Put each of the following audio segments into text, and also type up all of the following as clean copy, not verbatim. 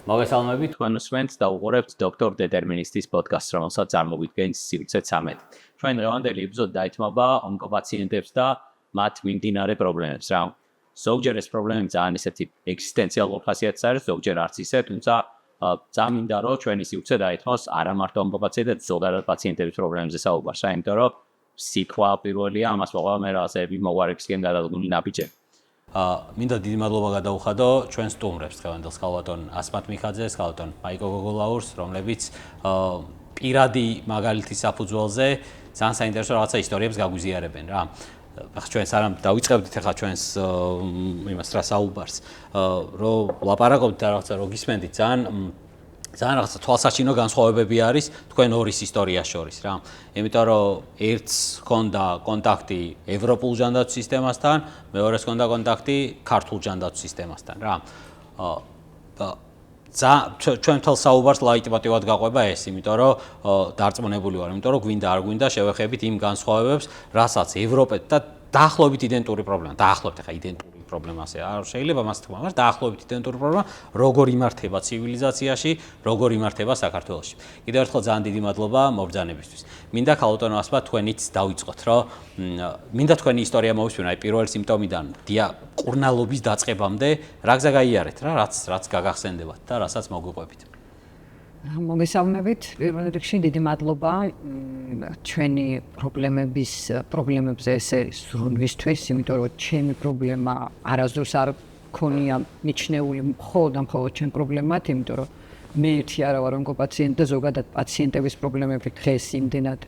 მოგესალმებით თქვენ უსმენთ და უყურებთ დოქტორ დეტერმინისტის პოდკასტს, რომელსაც წარმოგვიდგენს სივრცე 13. ჩვენ დღევანდელი ეპიზოდი დაეთმობა ონკოპაციენტებს და მათ მიმდინარე პრობლემებს, რა. ზოგჯერ ეს პრობლემები ძალიან ისეთი ეგზისტენციალური ხასიათის არის, ზოგჯერ არც ისე, თუმცა წამინდა რომ ჩვენი სივრცე დაეთმოს არა მარტო ონკოპაციენტებს, ზოგადად პაციენტების პრობლემებზე საუბარს, რა, იმიტომ რომ სიტყვა პირველია, ამას მოყვა მე რაღაცები მოგვარებისკენ გადადგმული ნაბიჯები. მინდა დიდი მადლობა გადაუხადო ჩვენ სტუმრებს დღევანდელს ქალბატონ ასმათ მიხაძეს, ქალბატონ მაიკო გოგოლაურს, რომლებიც პირადი მაგალითის საფუძველზე ძალიან საინტერესო რაღაცა ისტორიებს გაგვიზიარებენ რა. ახლა ჩვენ სანამ დავიწყებდით ახლა ჩვენს იმას რა საუბარს, რომ ლაპარაკობთ და რაღაცა რო გისმენდით ძალიან რაღაცა თვალსაჩინო განსხვავებები არის თქვენ ორის ისტორიას შორის რა. იმიტომ რომ ერთს ჰქონდა კონტაქტი ევროპულ ჯანდაცვის სისტემასთან, მეორეს ჰქონდა კონტაქტი ქართულ ჯანდაცვის სისტემასთან რა. ჩვენ თელ საუბარს ლაიტმოტივად გაყვება ეს, იმიტომ რომ დარწმუნებული ვარ, იმიტომ რომ გვინდა არ გვინდა შევეხებით იმ განსხვავებებს, რასაც ევროპეთ და დაახლოებით იდენტური პრობლემა, დაახლოებით ახლა იდენტური პრობლემასე არ შეიძლება მას თქვა, მაგრამ დაახლოებით იდენტური პრობლემა როგორ იმართება ცივილიზაციაში, როგორ იმართება საქართველოში. კიდევ ერთხელ ძალიან დიდი მადლობა მობრძანებისთვის. მინდა ქალბატონო ასმათ თქვენით დავიწყოთ, რომ მინდა თქვენი ისტორია მოვისმინო, აი პირველ სიმპტომიდან ყურნალობის დაწყებამდე, რა გზა გაიარეთ რა, რაც გაგახსენდებათ და რასაც მოგვიყვებით. მოგესალმებით, პირველ რიგში დიდი მადლობა ჩვენი პრობლემებზე ესე ზრუნვისთვის, იმიტომ რომ ჩემი პრობლემა არასდროს არ მქონია მიჩნეული მხოლოდ ჩემ პრობლემად, იმიტომ რომ მე ერთი არა ვარ ონკოპაციენტი და ზოგადად პაციენტების პრობლემები დღეს იმდენად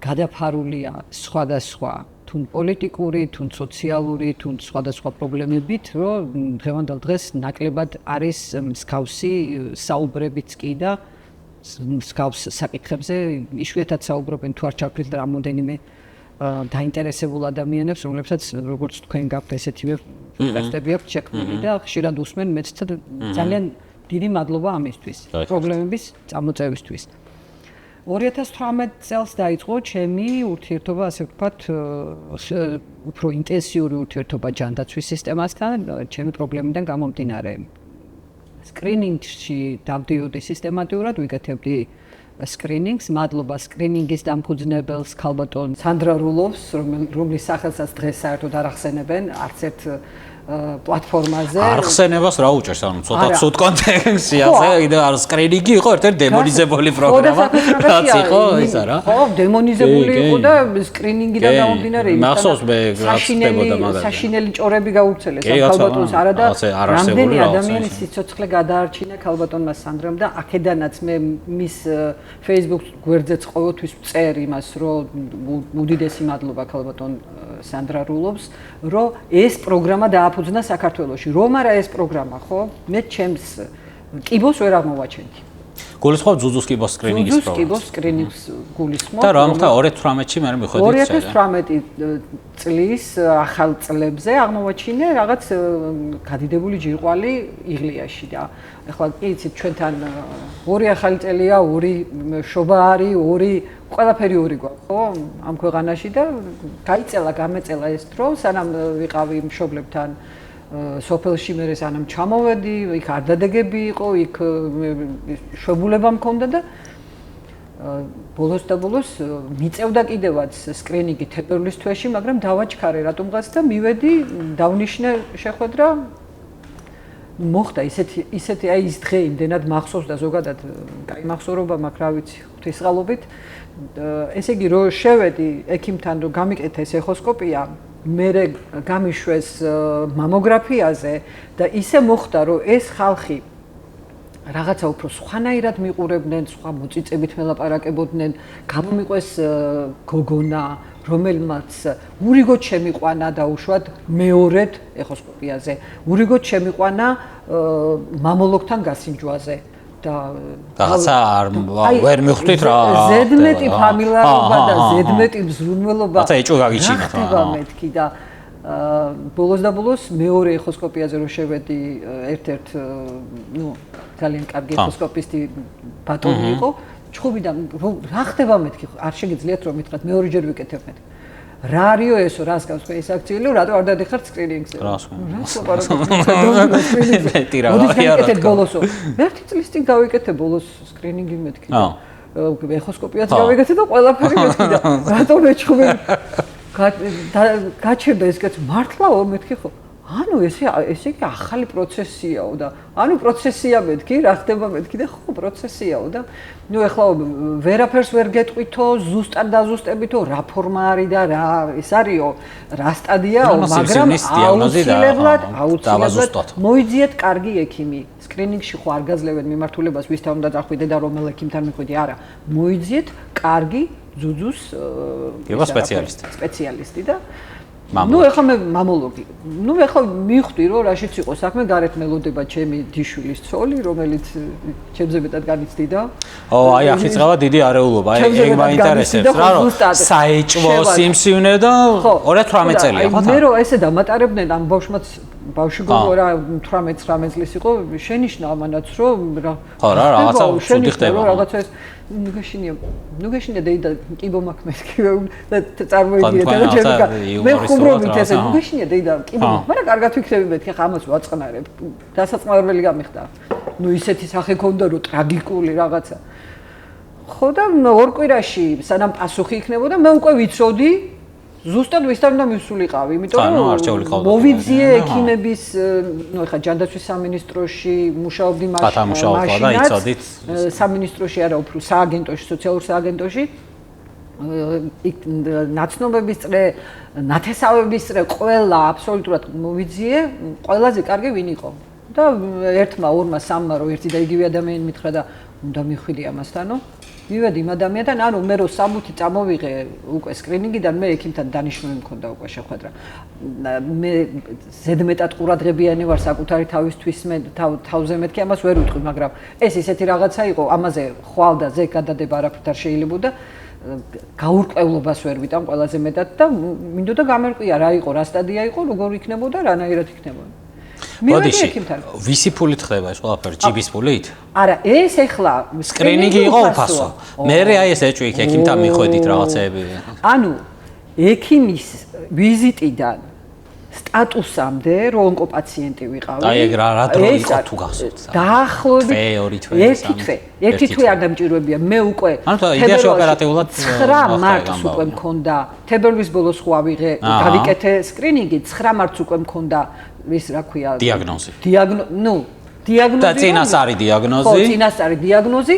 გადაფარულია სხვადასხვა თუნ პოლიტიკური, თუნ სოციალური, თუნ სხვადასხვა პრობლემებით, რომ დღევანდელ დღეს ნაკლებად არის მსგავსი საუბრებიც კი და მსგავს საკითხებზე იშვიათად საუბრობენ თუ არ ჩავქრით რამოდენიმე დაინტერესებულ ადამიანებს, რომლებსაც როგორც თქვენ გაქვთ ესეთივე პოდკასტები აქვს შექმნილი და ხშირად უსმენ მეც ძალიან დიდი მადლობა ამისთვის, პრობლემების წამოწევისთვის. 2018 წელს დაიწყო ჩემი ურთიერთობა, ასე ვთქვათ, უფრო ინტენსიური ურთიერთობა ჯანდაცვის სისტემასთან, ჩემი პრობლემიდან გამომდინარე. სკრინინგში დავდიოდი სისტემატურად, ვიკეთებდი სკრინინგს, მადლობა სკრინინგის დამფუძნებელს ქალბატონ სანდრა რულოვს, რომლის სახელსაც დღეს საერთოდ არ ახსენებენ, არც ერთ პლატფორმაზე. არხსენებას რა უჭერს, ანუ ცოტა ცუდ კონტექსტში ასე, კიდევ არ სკრინინგი იყო ერთ-ერთი დემონიზებული პროგრამა. რაც იყო ისა რა. ხო, დემონიზებული იყო და სკრინინგიდან გამომდინარე იმის. მახსოვს მე რაც ხდებოდა მაგალითად. საშინელი ჭორები გაუცელეს ქალბატონს არა და რამდენი ადამიანის სიცოცხლე გადაარჩინა ქალბატონმა სანდრამ და აქედანაც მე მის Facebook გვერდზეც ყოველთვის ვწერ იმას, რომ უდიდესი მადლობა ქალბატონ სანდრა რულოვს, რომ ეს პროგრამა დააფუძნა საქართველოში. რომ არა ეს პროგრამა, ხო? მე ჩემს კიბოს ვერ აღმოვაჩენდი. გულისხმობ ზუზუს კიბოს სკრინინგის პროგრამას. ზუზუს კიბოს სკრინინგს გულისხმობ. და რა მოხდა 2018-ში მე მიხვედრით 2018 წლის ახალ წლებზე აღმოვაჩინე რაღაც გადიდებული ჯირყვალი იღლიაში და ახლა კი იცით ჩვენთან ორი ახალი წელია, ორი შობა არის, ორი ყველაფერი ორი გვაქვს, ხო? ამ ქვეყანაში და გამეწელა ეს დრო, სანამ ვიყავი მშობლებთან სოფელში მე სანამ ჩამოვედი, იქ არ დადეგები იყო, იქ შვებულება მქონდა და ბოლოს მიწევდა კიდევაც სკრინინგი თებერვლის თვეში, მაგრამ დავაჩქარე რატომღაც და მივედი, დავნიშნე შეხვედრა. მოხდა ისეთი აი ის დღე იმდენად მახსოვს და ზოგადად კაი მახსოვრობა მაქვს, რა ვიცი, ღვთისმსხალობით. ესე იგი, რომ შევედი ექიმთან, რომ გამიკეთე ეს ეხოსკოპია, მე გამიშვეს მამოგრაფიაზე და ისე მოხდა, რომ ეს ხალხი რაღაცა უფრო სხვანაირად მიყურებდნენ, სხვა მოწიწებით მელაპარაკებოდნენ, გამომიყვეს გოგონა, რომელმაც ურიგოდ შემიყვანა და უშუალოდ მეორედ ეხოსკოპიაზე, ურიგოდ შემიყვანა მამოლოგთან გასინჯვაზე. რაღაცა ვერ მიხვდით რა. ზედმეტი ფამილარობა და ზედმეტი მზრუნველობა. რაღაცა ეჭვი გაგიჩინეთ. ხდება მეთქი და ბოლოს მეორე ეხოსკოპიაზე რო შევედი, ერთ-ერთ ძალიან კარგი ეხოსკოპისტი ბატონი იყო, ჩხუბიდან რა ხდება მეთქი, არ შეგიძლიათ რომ მითხრათ მეორეჯერ ვიკეთებ მეთქი. რა არისო ესო რას გავს თქვენ ეს აქციელი რატო არ დადიხართ სკრინინგზე ბოლოსო ერთი წლის წინ გავიკეთე ბოლოს სკრინინგი მეთქი ეხოსკოპიაც გავიკეთე და ყველაფერი მეთქი და რატო მეჩხუბე გაჩერდა ეს კაცი მართლაო მეთქი ხო ანუ ესე იგი ახალი პროცესიაო და ანუ პროცესია მეთქი რა ხდება მეთქი და ხო პროცესიაო და ნუ ეხლა ვერაფერს ვერ გეტყვითო ზუსტად დაზუსტებითო რა ფორმა არის და რა ეს არისო რა სტადიაო მაგრამ აუცილებლად მოიძიეთ კარგი ექიმი სკრინინგში ხო არ გაძლევენ მიმართულებას ვისთან უნდა დახვიდე და რომელ ექიმთან მიხვიდე არა მოიძიეთ კარგი ძუძუს სპეციალისტი და ნუ ეხლა მე მამოლოგი. ნუ ეხლა მივხვდი რომ რაშიც იყო საქმე, გარეთ მელოდება ჩემი დიშვილის ცოლი, რომელიც ჩემზე მეტად განიცდიდა. აი ახ იწყება დიდი არეულობა. ეგ მაინტერესებს რა რომ საეჭვო სიმსივნე და 2018 წელია ხო? მე რომ ესე დამატარებდნენ ამ ბავშვმაც ბავშვი გოგო რა 18-19 წლის იყო, შენიშნა ამანაც რომ რა ხო რა რაღაცა ცუდი ხდება. რაღაცა ეს ნუ გეშინია და კიბო მაქვს მეთქი და წარმოიდგინეთ და ჩემი მე ხუმრობით ესე ნუ გეშინია და კიბო მაგრამ კარგად ვიქნები მეთქი ხა ამას ვაწყნარებ დასაწყნარებელი გამიხდა ნუ ისეთი სახე ქონდა რომ ტრაგიკული რაღაცა ხო და ორ კვირაში სანამ პასუხი იქნებოდა მე უკვე ვიცოდი ზუსტად ვისთან უნდა მივსულიყავი, იმიტომ რომ მოვიძიე ექიმების, ნუ ეხლა ჯანდაცვის სამინისტროში მუშაობდი მაშინაც, სამინისტროში არა, უფრო სააგენტოში, სოციალურ სააგენტოში, იქ ნაცნობების წრე, ნათესავების წრე, ყველა აბსოლუტურად მოვიძიე, ყველაზე კარგი ვინ იყო. და ერთმა, ორმა, სამმა რო ერთი და იგივე ადამიანი მითხრა და უნდა მიხვიდი ამასთანო. მივედი იმ ადამიანთან, ანუ მე რო სამუთი წამოვიღე უკვე სკრინინგიდან, მე ექიმთან დანიშნული მქონდა უკვე შეხვედრა. მე ზედმეტად ყურადღებიანი ვარ საკუთარი თავისთვის, მე თავზე მეთქი ამას ვერ ვიტყვი, მაგრამ ეს ისეთი რაღაცა იყო, ამაზე ხვალ და ზე გადადება არაფრით არ შეიძლებოდა. გაურკვევლობას ვერ ვიტან ყველაზე მეტად და მინდოდა გამერკვია რა იყო, რა სტადია იყო, როგორ იქნებოდა, რანაირად იქნებოდა. ბოდიში ვისი ფულით ხდება ეს ყველაფერი ჯიბის ფულით? არა, ეს ეხლა სკრინინგი იყო უფასო. მე აი ეს ეჭვი ექიმთან მიხვედით რაღაცეები. ანუ ექიმის ვიზიტიდან სტატუსამდე რო ონკოპაციენტი ვიყავი. აი ეგ რატო იყო თუ გახსოვთ? დაახლოებით ერთი თვე არ დამჭირვებია. მე უკვე ანუ იდეაში ოპერატიულად 9 მარტს უკვე მქონდა. თებერვლის ბოლოს ხო ავიღე, გავიკეთე სკრინინგი, 9 მარტს უკვე მქონდა ის რა ქვია დიაგნოზი. დიაგნოზი და წინას არის დიაგნოზი. ხო, წინას არის დიაგნოზი.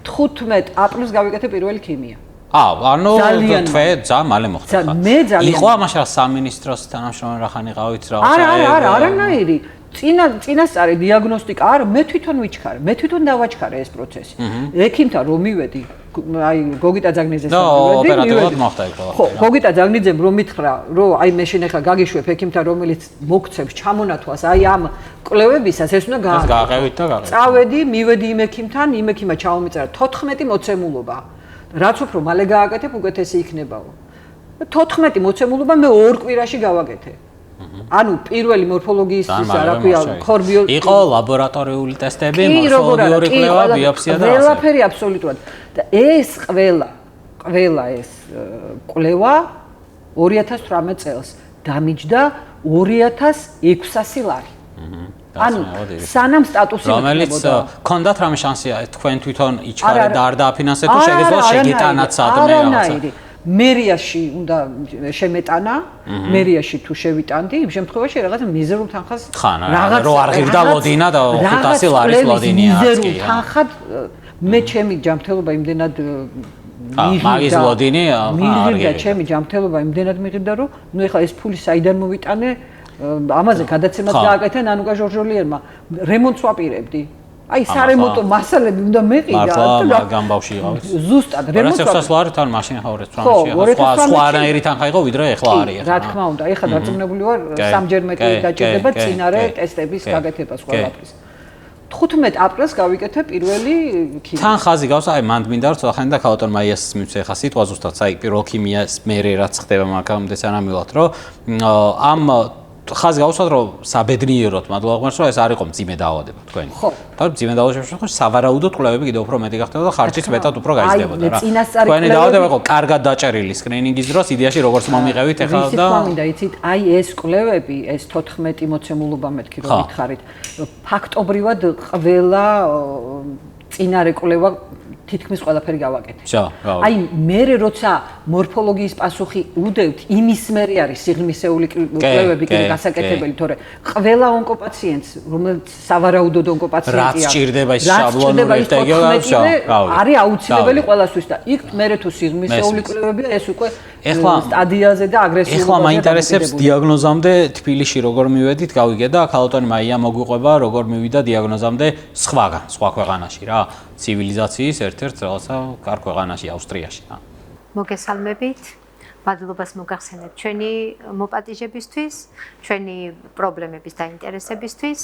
15 აპრილს გავიკეთე პირველი ქიმია. ანუ თვე ძალიან მალე მოხდა. მე ძალიან იყო ამაში რა სამინისტროს თანამშრომელი რახან იყავით რაღაცა. არა, არანაირი. წინასწარი დიაგნოსტიკა არა, მე თვითონ ვიჩქარე. მე თვითონ დავაჩქარე ეს პროცესი. ექიმთან რომ მივედი, აი გოგიტა ძაგნიძეს მივედი. ოპერატიულად მოხდა ეგ რა. ხო, გოგიტა ძაგნიძემ რომ მითხრა, რომ აი მე შენ ახლა გაგიშვებ ექიმთან, რომელიც მოგცემს ჩამონათვას, აი ამ კვლევებისას ეს უნდა გააყევით და გააყევით. წავედი, მივედი იმ ექიმთან, იმ ექიმა ჩამომიწერა 14 მოცემულობა. რაც უფრო მალე გააკეთებ, უკეთესი იქნებაო. 14 მოცემულობა მე 2 კვირაში გავაკეთე. ანუ პირველი მორფოლოგიის რა ქვია, ქორბიო იყო ლაბორატორიული ტესტები, მორფოლოგიური კვლევა, ბიოპსია და ასე. ყველაფერი აბსოლუტურად. და ეს ყველა ეს კვლევა 2018 წელს დამიჯდა 2600 ლარი. ანუ სანამ სტატუსი რომელიც ქონდათ რამე შანსია თქვენ თვითონ იჩქარეთ და არ დააფინანსეთ თუ შეგეძლო შეგიტანათ სადმე რაღაცა. მერიაში უნდა შემეტანა, მერიაში თუ შევიტანდი, იმ შემთხვევაში რაღაცა მიზერულ თანხას რაღაც რო არ ღირდა ლოდინა და 500 ლარის ლოდინია არც კი. მიზერულ თანხად მე ჩემი ჯანმრთელობა იმდენად მაგის ლოდინი მიღირდა ჩემი ჯანმრთელობა იმდენად მიღირდა რომ ნუ ეხლა ეს ფული საიდან მოვიტანე ამაზე გადაცემას გააკეთე ნანუკა ჟორჟოლიერმა რემონტს ვაპირებდი აი სარემონტო მასალები უნდა მეყიდა და გამბავში იყავით ზუსტად რემონტს 200 ლარი თან მაშინ ხო 2018-ში სხვა არაერი თანხა იყო ვიდრე ეხლა არის რა თქმა უნდა ეხლა დარწმუნებული ვარ სამჯერ მეტი დაჭირდება წინარე ტესტების გაკეთებას ყველაფრის 15 აპრილს გავიკეთე პირველი ქიმია. თან ხაზი გავს, აი მანდ მინდა რომ ცოტა და ქალბატონ მაიასის მივცე ხა სიტყვა ზუსტად, აი პირველ ქიმიას მერე რაც ხდება მაგამდე სანამილად, რომ ამ ხაზი გავუსვათ რომ საბედნიეროდ მადლობა ღმერთს რომ ეს არ იყო მძიმე დაავადება თქვენი. ხო. და მძიმე დაავადების შემთხვევაში სავარაუდოდ კვლევები კიდევ უფრო მეტი გახდებოდა და ხარჯიც მეტად უფრო გაიზრდებოდა რა. თქვენი დაავადება იყო კარგად დაჭერილი სკრინინგის დროს იდეაში როგორც მომიყევით ახლა და თქმა უნდა იცით აი ეს კვლევები ეს 14 მოცემულობა მეთქი რომ გითხარით ფაქტობრივად ყველა წინარე კვლევა თითქმის ყველაფერი გავაკეთე. აი მე როცა მორფოლოგიის პასუხი უდევთ იმის მერე არის სიღრმისეული კვლევები კიდე გასაკეთებელი, თორე ყველა ონკოპაციენტს რომელიც სავარაუდოდ ონკოპაციენტია რაც ჭირდება ის შაბლონური ეთეგეა არის აუცილებელი ყველასთვის და იქ მე თუ სიღრმისეული კვლევებია ეს უკვე სტადიაზე და აგრესიულობაზე ეხლა მაინტერესებს დიაგნოზამდე თბილისში როგორ მივედით გავიგე და ქალბატონი მაია მოგვიყვება როგორ მივიდა დიაგნოზამდე სხვა ქვეყანაში რა ცივილიზაციის ერთ-ერთ რაღაცა კარგ ქვეყანაში ავსტრიაში რა მოგესალმებით მადლობას მოგახსენებთ ჩვენი მოპატიჟებისთვის ჩვენი პრობლემების დაინტერესებისთვის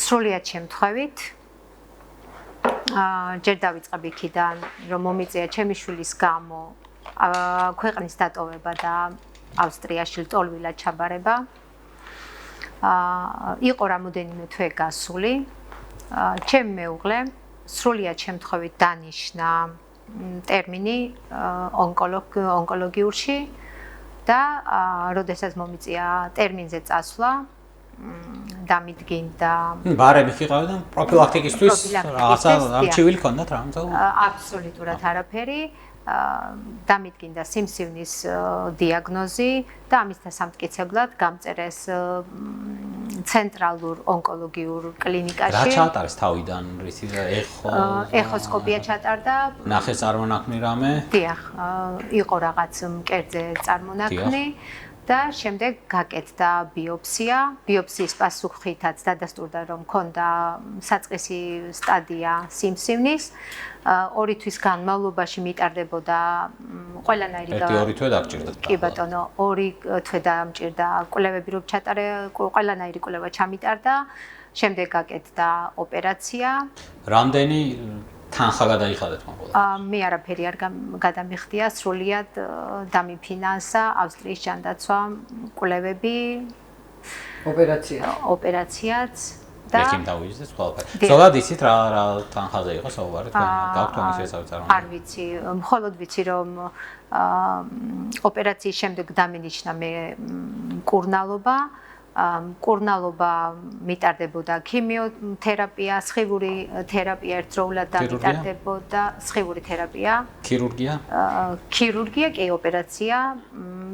სრულიად შემთხვევით ჯერ დავიწყებ იქიდან რომ მომიწია ჩემი შვილის გამო ქვეყნის დატოვება და ავსტრიაში ლტოლვილად ჩაბარება იყო რამოდენიმე თვე გასული ჩემ მეუღლე სრულიად შემთხვევით დანიშნა ტერმინი ონკოლოგიურში და როდესაც მომიწია ტერმინზე წასვლა დამიდგინდა ბარები ხიყავდა პროფილაქტიკისთვის რაღაცა არჩევილი ქონდათ რა აბსოლუტურად არაფერი დამიდგინდა სიმსივნის დიაგნოზი და ამის დასამტკიცებლად გამწერეს ცენტრალურ ონკოლოგიურ კლინიკაში რა ჩაატარეს თავიდან რისი ეხოსკოპია ჩატარდა ნახეს წარმონაქმნი რამე დიახ იყო რაღაც მკერდზე წარმონაქმნი და შემდეგ გაკეთდა ბიოპსია. ბიოპსიის პასუხითაც დადასტურდა, რომ ჰქონდა საწყისი სტადია სიმსივნის. 2 თვის განმავლობაში მიტარდებოდა ყველანაირი და 1-2 თვე დაგჭირდა. კი ბატონო, 2 თვე დამჭირდა კვლევები რომ ჩატარე, ყველანაირი კვლევა ჩამიტარდა. შემდეგ გაკეთდა ოპერაცია. რამდენი თანხა გადაიხადეთ მოგოლა? მე არაფერი არ გადამიხდია, სრულიად დამიფინანსა ავსტრიის ჯანდაცვა კვლევები, ოპერაციაც და ეკიმ დავიზეს ყველაფერი. ზოგადად იცით რა თანხაზე იყო საუბარი თქვენ? გაქვთ ამის შესაბამისი წარმოდგენა? არ ვიცი, მხოლოდ ვიცი რომ ოპერაციის შემდეგ დამინიშნა მე მკურნალობა მკურნალობა მიტარდებოდა ქიმიოთერაპია, სხივური თერაპია ერთდროულად და მიტარდებოდა სხივური თერაპია. ქირურგია კი ოპერაცია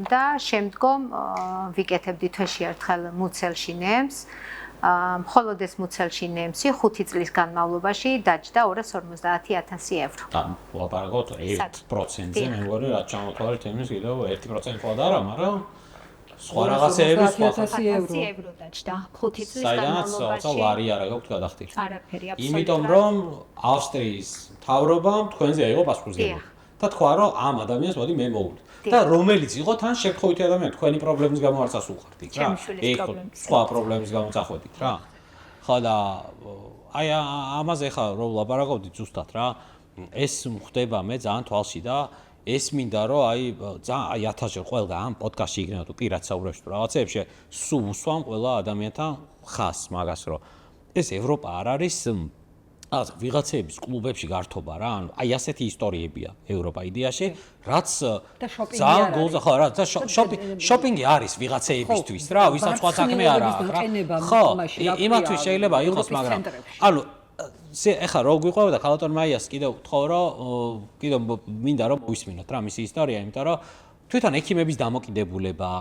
და შემდგომ ვიკეთებდი თვეში ერთხელ მუცელში ნემს. მხოლოდ ეს მუცელში ნემსი 5 წლის განმავლობაში დაჯდა 250,000 евро. და ლაპარაკობთ 1%-ზე, მე მგონი რა ჩამოთვალეთ იმის კიდევ 1% ხო და არა, მაგრამ სხვა რაღაცეები სხვა 100,000 евро დაჯდა 5 წლის განმავლობაში. საერთოდ ლარი არა გაქვთ გადახდილი. არაფერი აბსოლუტურად. იმიტომ რომ ავსტრიის მთავრობამ თქვენზე აიღო პასპორტი. და თქვა რომ ამ ადამიანს მოდი მე მოვვლი. და რომელიც იყო თან შეფხოვითი ადამიანი, თქვენი პრობლემის გამო არ წასულხარდით რა. სხვა პრობლემის გამო წახვედით რა. ხო და აი ამაზე ხა რომ ლაპარაკობდით ზუსტად რა. ეს ხდება მე ძალიან თვალში და ეს მინდა რომ აი 1000-ჯერ ყველა ამ პოდკასტში იქნება თუ პირად საუბრებს თუ რაღაცეებში სულ უსვამ ყველა ადამიანთან ხას მაგას რომ ეს ევროპა არ არის ვიღაცების კლუბებში გართობა რა ანუ აი ასეთი ისტორიებია ევროპა იდეაში რაც ძალიან გულზე ხო რა შოპინგი არის ვიღაცებისთვის რა ვისაც სხვა საქმე არ აქვს რა ხო იმათთვის შეიძლება იყოს მაგრამ ანუ ეხლა რო გვიყვება და ქალბატონ მაიას კიდევ ვთხოვ რომ კიდევ მინდა რომ მოვისმინოთ რა მისი ისტორია იმიტომ რომ თვითონ ექიმების დამოკიდებულება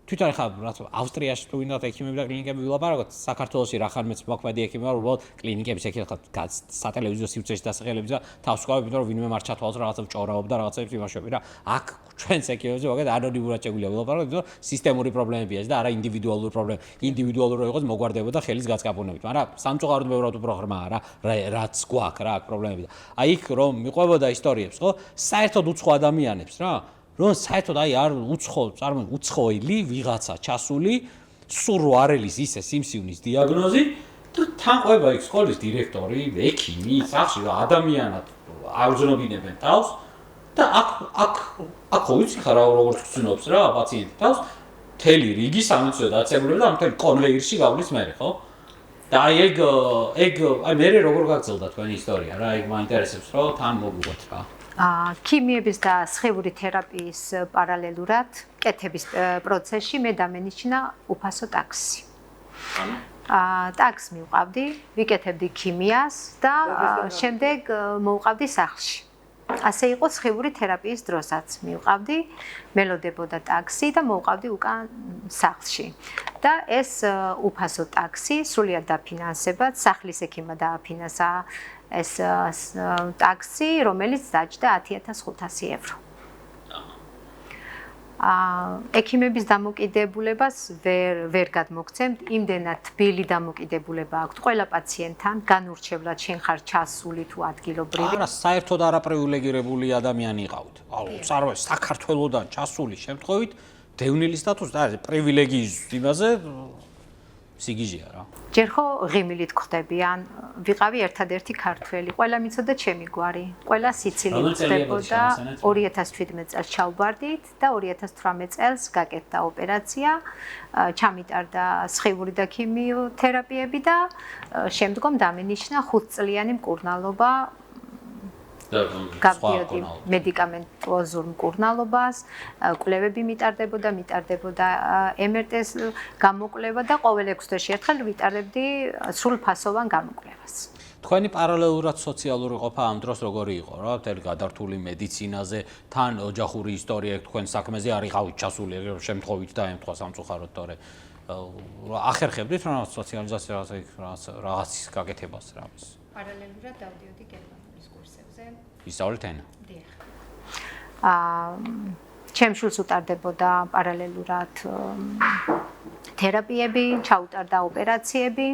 თვითონ ახლა ავსტრიაში თუ ვინდათ ექიმები და კლინიკები ვილაპარაკოთ საქართველოში რახან მეც მოქმედი ექიმი ვარ უბრალოდ კლინიკების ექიმი ხა სატელევიზიო სივრცეში დასახელებს და თავს ვსვამებ იმიტომ რომ ვინმე მარჩა თვალს რაღაცა ჭორაობდა რაღაცებს იმაშობი რა აქ ჩვენს ექიმებზე ვაგეთ ანონიმურად შეგვიძლია ვილაპარაკოთ იმიტომ რომ სისტემური პრობლემებია და არა ინდივიდუალური პრობლემა ინდივიდუალური რო იყოს მოგვარდებოდა ხელის გაწკაპუნებით მაგრამ სამწუხაროდ ბევრად უფრო ღრმა რა რაც გვაქვს რა აქ პრობლემები და აი იქ რომ მიყვებოდა ისტორიებს ხო საერთოდ უცხო ადამიანებს რა რომ საერთოდ აი არ უცხოელი ვიღაცა ჩასული სულ რო არელის ისე სიმსივნის დიაგნოზი და თან ყვება იქ სკოლის დირექტორი, ექიმი, სახში ადამიანად აუძნობინებენ თავს და აქ ვიცი ხარ როგორც გწნობს რა პაციენტი თავს მთელი რიგი სამეცნიერო დაწესებულება და მთელი კონვეიერში გავლის მე ხო? და აი მე როგორ გაგრძელდა თქვენი ისტორია რა, ეგ მაინტერესებს რომ თან მოგუღოთ რა. ქიმიების და სხეული თერაპიის პარალელურად კეთების პროცესში მე დამენიშნა უფასო ტაქსი. ტაქსს მივყავდი, ვიკეთებდი ქიმიას და შემდეგ მოვყავდი სახლში. ასე იყო სხეული თერაპიის დროსაც მივყავდი, მელოდებოდა ტაქსი და მოვყავდი უკან სახლში. და ეს უფასო ტაქსი სრულიად დაფინანსებად სახლის ექიმმა დააფინანსა ეს ტაქსი, რომელიც დაჯდა 10500 евро. ექიმების დამოკიდებულებას ვერ გადმოგცემთ, იმდენად თბილი დამოკიდებულება აქვთ ყველა პაციენტთან, განურჩევლად შენ ხარ ჩასული თუ ადგილობრივი. არა, საერთოდ არაპრივილეგირებული ადამიანი იყავთ. წარმო საქართველოსდან ჩასული შემთხვევით დევნილი სტატუსი და პრივილეგიის იმაზე სიგიჟეა რა. ჯერ ხო ღიმილით ხდებიან, ვიყავი ერთადერთი ქართველი, ყველა მიცოდა ჩემი გვარი, ყველა სიცილით ხდებოდა 2017 წელს ჩავბარდით და 2018 წელს გაკეთდა ოპერაცია, ჩამიტარდა სხეული და ქიმიოთერაპიები და შემდგომ დამენიშნა 5 წლიანი მკურნალობა გავდიოდი მედიკამენტოზურ მკურნალობას, კვლევები მიტარდებოდა MRT-ს გამოკვლევა და ყოველ 6 თვეში ერთხელ ვიტარებდი სრულფასოვან გამოკვლევას. თქვენი პარალელურად სოციალური ყოფა ამ დროს როგორი იყო რა, მთელი გადართული მედიცინაზე, თან ოჯახური ისტორია თქვენ საქმეზე არ იყავით ჩასული შემთხვევით და ემთხვა სამწუხაროდ თორე ახერხებდით რა სოციალიზაციას რაღაც გაკეთებას რა. პარალელურად დავდიოდი გერმანულის კურსებზე. ისწავლეთ ენა. დიახ. ჩემ შულს უტარდებოდა პარალელურად თერაპიები, ჩაუტარდა ოპერაციები.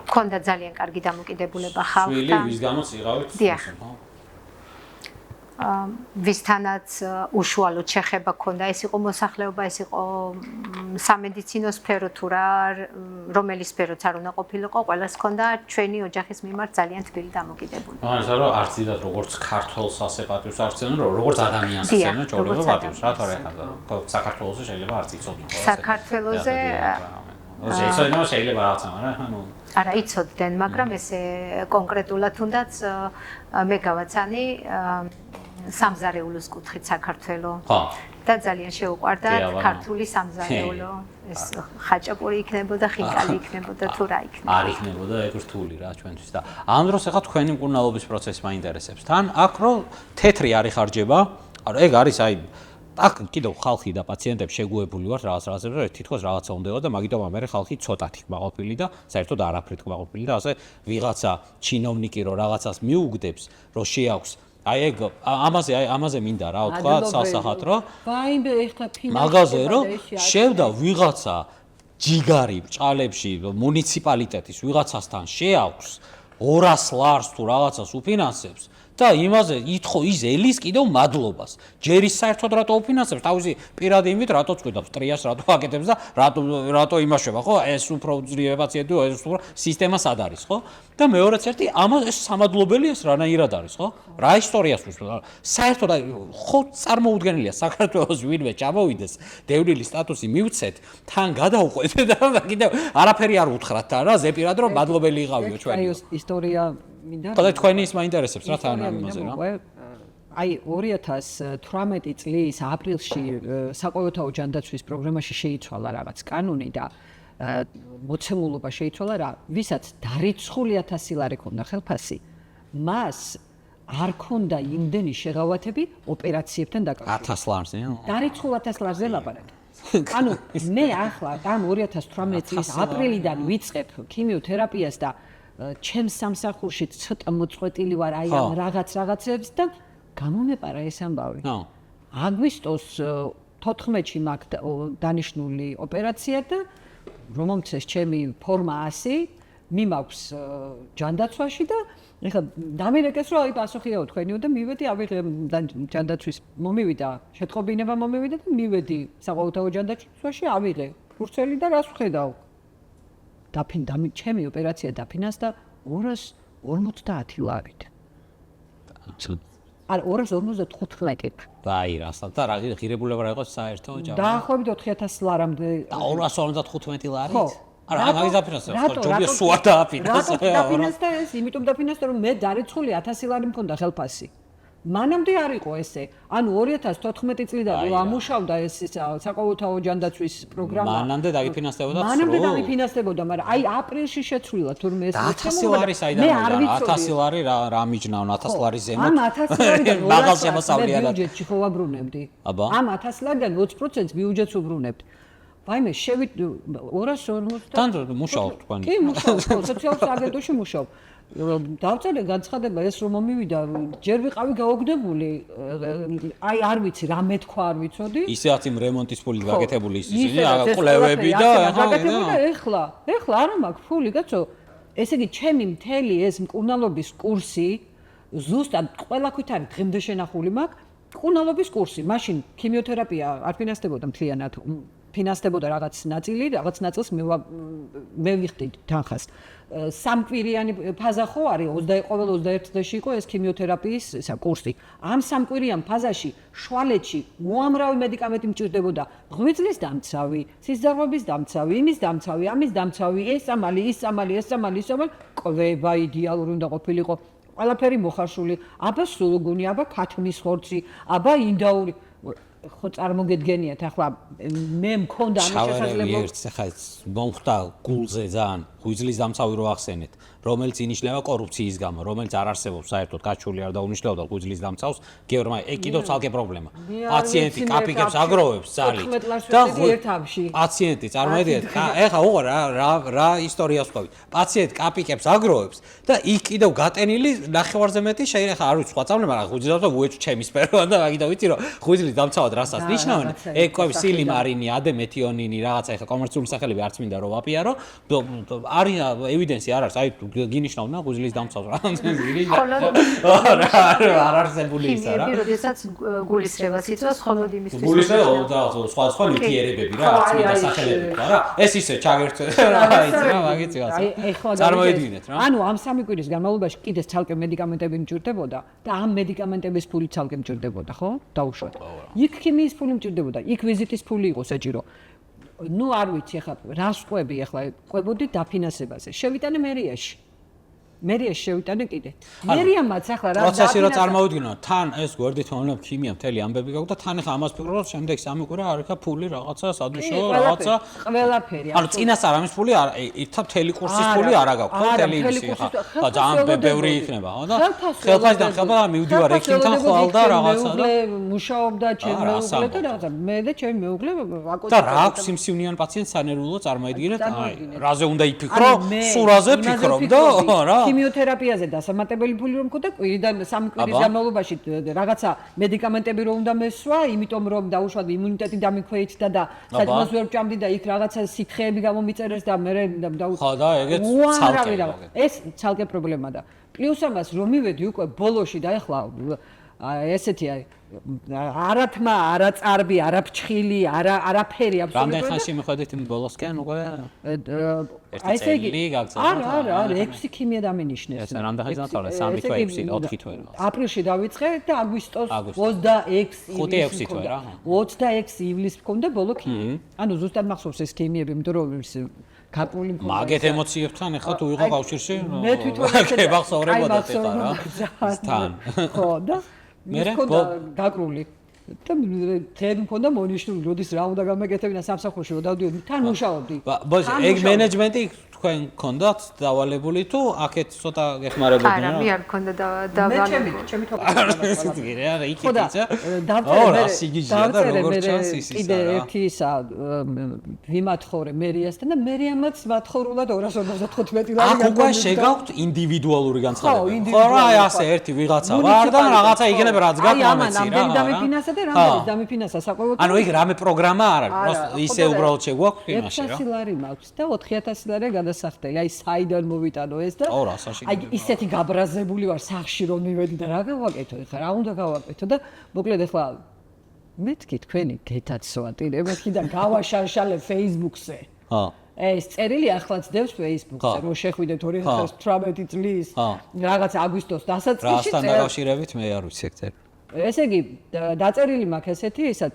მქონდა ძალიან კარგი დამოკიდებულება ხალხთან. შვილი ვის გამოც იღავით? დიახ. ვისთანაც უშუალოდ შეხება ქონდა, ეს იყო მოსახლეობა, ეს იყო სამედიცინო სფერო თუ რა, რომელი სფეროც არ უნდა ყოფილიყო, ყველას ქონდა ჩვენი ოჯახის მიმართ ძალიან თბილი დამოკიდებულება. ანუ რა არც იდათ როგორც ქართველს ასე პატივს არცენ, როგორც ადამიანს ცენა, ჯობია პატივს რა თორე საქართველოსზე შეიძლება არც იცოდნენ. საქართველოსზე შეიძლება შეიძლება რაღაცა, მაგრამ არა იცოდნენ, მაგრამ ესე კონკრეტულად თუნდაც მე გავაცანი სამზარეულოს კუთხით საქართველო. ხო. და ძალიან შეუყვარდა ქართული სამზარეულო. ეს ხაჭაპური იქნებოდა, ხინკალი იქნებოდა თუ რა იქნებოდა. არ იქნებოდა ეგ რთული რა ჩვენთვის და ამ დროს ახლა თქვენი მკურნალობის პროცესი მაინტერესებს. თან აქ რო თეთრი არ იხარჯება, ანუ ეგ არის აი აქ კიდევ ხალხი და პაციენტები შეგუებული ვართ რაღაცებზე და თითქოს რაღაცა უნდება და მაგიტომ ამერე ხალხი ცოტათი კმაყოფილი და საერთოდ არაფრით კმაყოფილი და ასე ვიღაცა ჩინოვნიკი რო რაღაცას მიუგდებს, რო შეაქვს აი ეგ ამაზე მინდა რა ვთქვა სასახატრო მაგაზე რომ შევდა ვიღაცა ჯიგარი ბჭალებში მუნიციპალიტეტის ვიღაცასთან შეაქვს 200 ლარს თუ რაღაცას უფინანსებს და იმაზე ითხოვ ის ელის კიდევ მადლობას. ჯერ ის საერთოდ რატო უფინანსებს? თავისი პირადი იმით რატო წყვიტავს ტრიას, რატო აკეთებს და რატო იმაშება, ხო? ეს უფრო ძლიერი პაციენტი, ეს უფრო სისტემა სად არის, ხო? და მეორეც ერთი, ამას ეს სამადლობელი ეს რანაირად არის, ხო? რა ისტორიას უსწავლ. საერთოდ აი ხო წარმოუდგენელია საქართველოს ვინმე ჩამოვიდეს, დევნილი სტატუსი მივცეთ, თან გადავყვეთ და კიდევ არაფერი არ უთხრათ თან რა, ზეპირად რომ მადლობელი იყავიო ჩვენი. აი ეს ისტორია მინდა. და თქვენი ის მაინტერესებს რა თან ამაზე რა. აი 2018 წლის აპრილში საყოველთაო ჯანდაცვის პროგრამაში შეიცვალა რაღაც კანონი და მოცემულობა შეიცვალა რა, ვისაც დარიცხული 1000 ლარი ქონდა ხელფასი, მას არ ქონდა იმდენი შეღავათები ოპერაციებთან დაკავშირებით. 1000 ლარზე? დარიცხულ 1000 ლარზე ლაპარაკი. ანუ მე ახლა ამ 2018 წლის აპრილიდან ვიწყებ ქიმიოთერაპიას და ჩემს სამსახურში ცოტა მოწყვეტილი ვარ აი ამ რაღაცებს და გამომეპარა ეს ამბავი. აგვისტოს 14-ში მაქვს დანიშნული ოპერაცია და რომელმცეს ჩემი ფორმა 100 მიმაქვს ჯანდაცვაში და ეხლა დამირეკეს რომ აი პასუხიაო თქვენიო და მივედი ავიღე ჯანდაცვის მომივიდა შეტყობინება მომივიდა და მივედი საყოველთაო ჯანდაცვაში ავიღე ფურცელი და რას ვხედავ ჩემი ოპერაცია დაფინანსდა 250 ლარით. არა 255. აი რასაც და რა ღირებულება რა იყოს საერთო ჯამში. დაახლოებით 4000 ლარამდე. და 255 ლარით? არა, მაგის დაფინანსება ხო ჯობია სულ არ დააფინანსო. რატო დაფინანსდა ეს? იმიტომ დაფინანსდა რომ მე დარიცხული 1000 ლარი მქონდა ხელფასი. მანამდე არ იყო ესე. ანუ 2014 წლიდან რომ ამუშავდა ეს საყოველთაო ჯანდაცვის პროგრამა. მანამდე დაგიფინანსებოდა სულ. მანამდე დაგიფინანსებოდა, მაგრამ აი აპრილში შეცვლილა თურმე ეს 1000 ლარი საიდან მოვიდა? 1000 ლარი რა მიჯნავ 1000 ლარის ზემოთ? ამ 1000 ლარიდან მაღალ შემოსავლიანად. ბიუჯეტში ხო ვაბრუნებდი? აბა. ამ 1000 ლარიდან 20% ბიუჯეტს ვუბრუნებთ. ვაიმე, შევით 250. თან მუშაობ თქვენ. კი, მუშაობ, სოციალურ აგენტოში მუშაობ. დავწერე განცხადება ეს რომ მომივიდა, ჯერ ვიყავი გაოგდებული, აი არ ვიცი რა მეთქვა არ ვიცოდი. ისეაც იმ რემონტის ფული გაკეთებული ისინი, კვლევები და ეხლა არა მაქვს ფული, კაცო. ესე იგი, ჩემი მთელი ეს მკურნალობის კურსი ზუსტად ყველა ქვით არის დღემდე შენახული მაქვს. მკურნალობის კურსი, მაშინ ქიმიოთერაპია არ ფინანსდებოდა მთლიანად. ფინანსდებოდა რაღაც ნაწილი, რაღაც ნაწილს მე ვიხდი თანხას. სამკვირიანი ფაზა ხო არის, ყოველ 21 დღეში იყო ეს ქიმიოთერაპიის კურსი. ამ სამკვირიან ფაზაში შუალედში უამრავი მედიკამენტი მჭირდებოდა. ღვიძლის დამცავი, სისხლძარღვების დამცავი, იმის დამცავი, ამის დამცავი, ეს ამალი, კვება იდეალური უნდა ყოფილიყო. ყველაფერი მოხარშული, აბა სულუგუნი, აბა ქათმის ხორცი, აბა ინდაური. ხო წარმოგედგენიათ ახლა მე მქონდა ამის შესაძლებლობა ერთს ახლა მომხდა გულზე ძალიან ღვიძლის დამცავი რო ახსენეთ რომელიც ინიშნება კორუფციის გამო რომელიც არ არსებობს საერთოდ გაჩული არ დაუნიშნავდა ღვიძლის დამცავს გეორმა კიდევ ცალკე პრობლემა პაციენტი კაპიკებს აგროვებს ძალით და პაციენტი წარმოიდგინეთ ეხლა უყო რა ისტორიას ვყვი პაციენტი კაპიკებს აგროვებს და იქ კიდევ გატენილი ნახევარზე მეტი შეიძლება ახლა არ ვიცი სხვა წამლე მაგრამ ღვიძლის დამცავი უეჭ ჩემის სპეროა და მაგით ვიცი რომ ღვიძლის დამცავად რასაც ნიშნავენ ეკوي სილიმარინი ადემეთიონინი რაღაცა ეხლა კომერციული სახელები არც მინდა რომ ვაპიარო არის ევიდენსი არ არის აი გინიშნავდა ღვიძლის დამცავს რა არ არსებული ის არა როდესაც გულისრევას იწვევს ხოლოდ იმისთვის გულისრევა და სხვა ნივთიერებები რა არც მინდა სახელები რა ეს ისე ჩაგერთვე რა მაგით წარმოედგინეთ რა ანუ ამ სამი კვირის განმავლობაში კიდე ცალკე მედიკამენტები მჭირდებოდა და ამ მედიკამენტების ფული ცალკე მჭირდებოდა ხო დაუშვათ იქ ქიმიის ფული მჭირდებოდა იქ ვიზიტის ფული იყო საჭირო ну არ ვიცი ახლა რას ყვები ახლა ყვებოდი დაფინანსებაზე შევიტანე მერიაში შევიტანე კიდე მერიამაც ახლა რა პროცესი რო წარმოვიდგინო თან ეს გვერდით მომნებ ქიმია მთელი ამბები გაქვს და თან ახლა ამას ფიქრობ შემდეგ სამი კვირა არ იქა ფული რაღაცა სადუშო რაღაცა ყველაფერი ანუ წინასწარ ამის ფული არ ერთად მთელი კურსის ფული არ გაქვს ხო მთელი იმისი ხა ძალიან ბევრი იქნება ხო და ხელფასიდან ხელფასდა მივდივარ ექიმთან ხვალ და რაღაცა და მუშაობდა ჩემი მეუღლე და რაღაცა მე და ჩემი მეუღლე და რა აქვს სიმსივნიან პაციენტს სანერვულო წარმოიდგინეთ აი რაზე უნდა იფიქრო სულ რაზე ფიქრობ და რა ქიმიოთერაპიაზე დასამატებელი ფული რომ მქონდა კვირიდან სამი კვირის განმავლობაში რაღაცა მედიკამენტები რომ უნდა მესვა, იმიტომ რომ დაუშვათ იმუნიტეტი დამიქვეითდა და საჭმელს ვერ ვჭამდი და იქ რაღაცა სითხეები გამომიწერეს და მე ხო და ეგეც ცალკე ეს ცალკე პრობლემა და პლუს ამას რომ მივედი უკვე ბოლოში და ეხლა ესეთი არათმა, არაწარბი, არაფჩხილი, არაფერი აბსოლუტურად. რამდენ ხანში მიხვედით იმ ბოლოსკენ უკვე? ესე იგი, არა, 6 ქიმია დამინიშნეს. ეს რამდენ ხანს დამთავრდა? 3 თვე, 4 თვე. აპრილში დავიწყე და აგვისტოს 26 5-6 თვე რა. 26 ივლისს მქონდა ბოლო ქიმია. ანუ ზუსტად მახსოვს ეს ქიმიები, იმიტომ რომ გაპული მქონდა. მაგეთ ემოციებთან ახლა თუ ვიყო კავშირში? მე თვითონ გებახსოვრებოდათ ეხლა რა. თან. ხო და მე გაკრული და თემ მქონდა მონიშნული, როდის რა უნდა გამეკეთებინა სამსახურში, რომ დავდიოდი, თან მუშაობდი. ბოჟი, ეგ მენეჯმენტი თქვენ გქონდათ დავალებული თუ აქეთ ცოტა გეხმარებოდნენ რა? არა, მე არ მქონდა დავალებული. მე ჩემი თვითონ არა, იქით იცი? დავწერე სიგიჟია და როგორ ჩანს ის ისა რა. კიდე ერთი ისა ვიმათხოვრე მერიასთან და მერიამაც მათხოვრულად 255 ლარი აქ უკვე შეგაქვთ ინდივიდუალური განცხადება. ხო რა, აი ასე ერთი ვიღაცა ვარ და რაღაცა იგენებ რაც გაკმამეცი რა. აი დამიფინანსა და რამდენი დამიფინანსა საყოველთაო. ანუ იქ რამე პროგრამა არ არის, ისე უბრალოდ შეგვაქვს იმაში რა. 600 ლარი მაქვს და 4000 ლარი გადასახდელი. აი საიდან მოვიტანო ეს და აი ისეთი გაბრაზებული ვარ სახში რომ მივედი და რა გავაკეთო ეხლა რა უნდა გავაკეთო და მოკლედ ეხლა მეთქი თქვენი გეთაცოა ტირე მეთქი და გავაშარშალე Facebook-ზე. ეს წერილი ახლა ძდევს Facebook-ზე, რომ შეხვიდეთ 2018 წლის რაღაც აგვისტოს დასაწყისში. რასთან დაკავშირებით მე არ ვიცი ეგ წერილი. ესე იგი, დაწერილი მაქვს ესეთი, ისა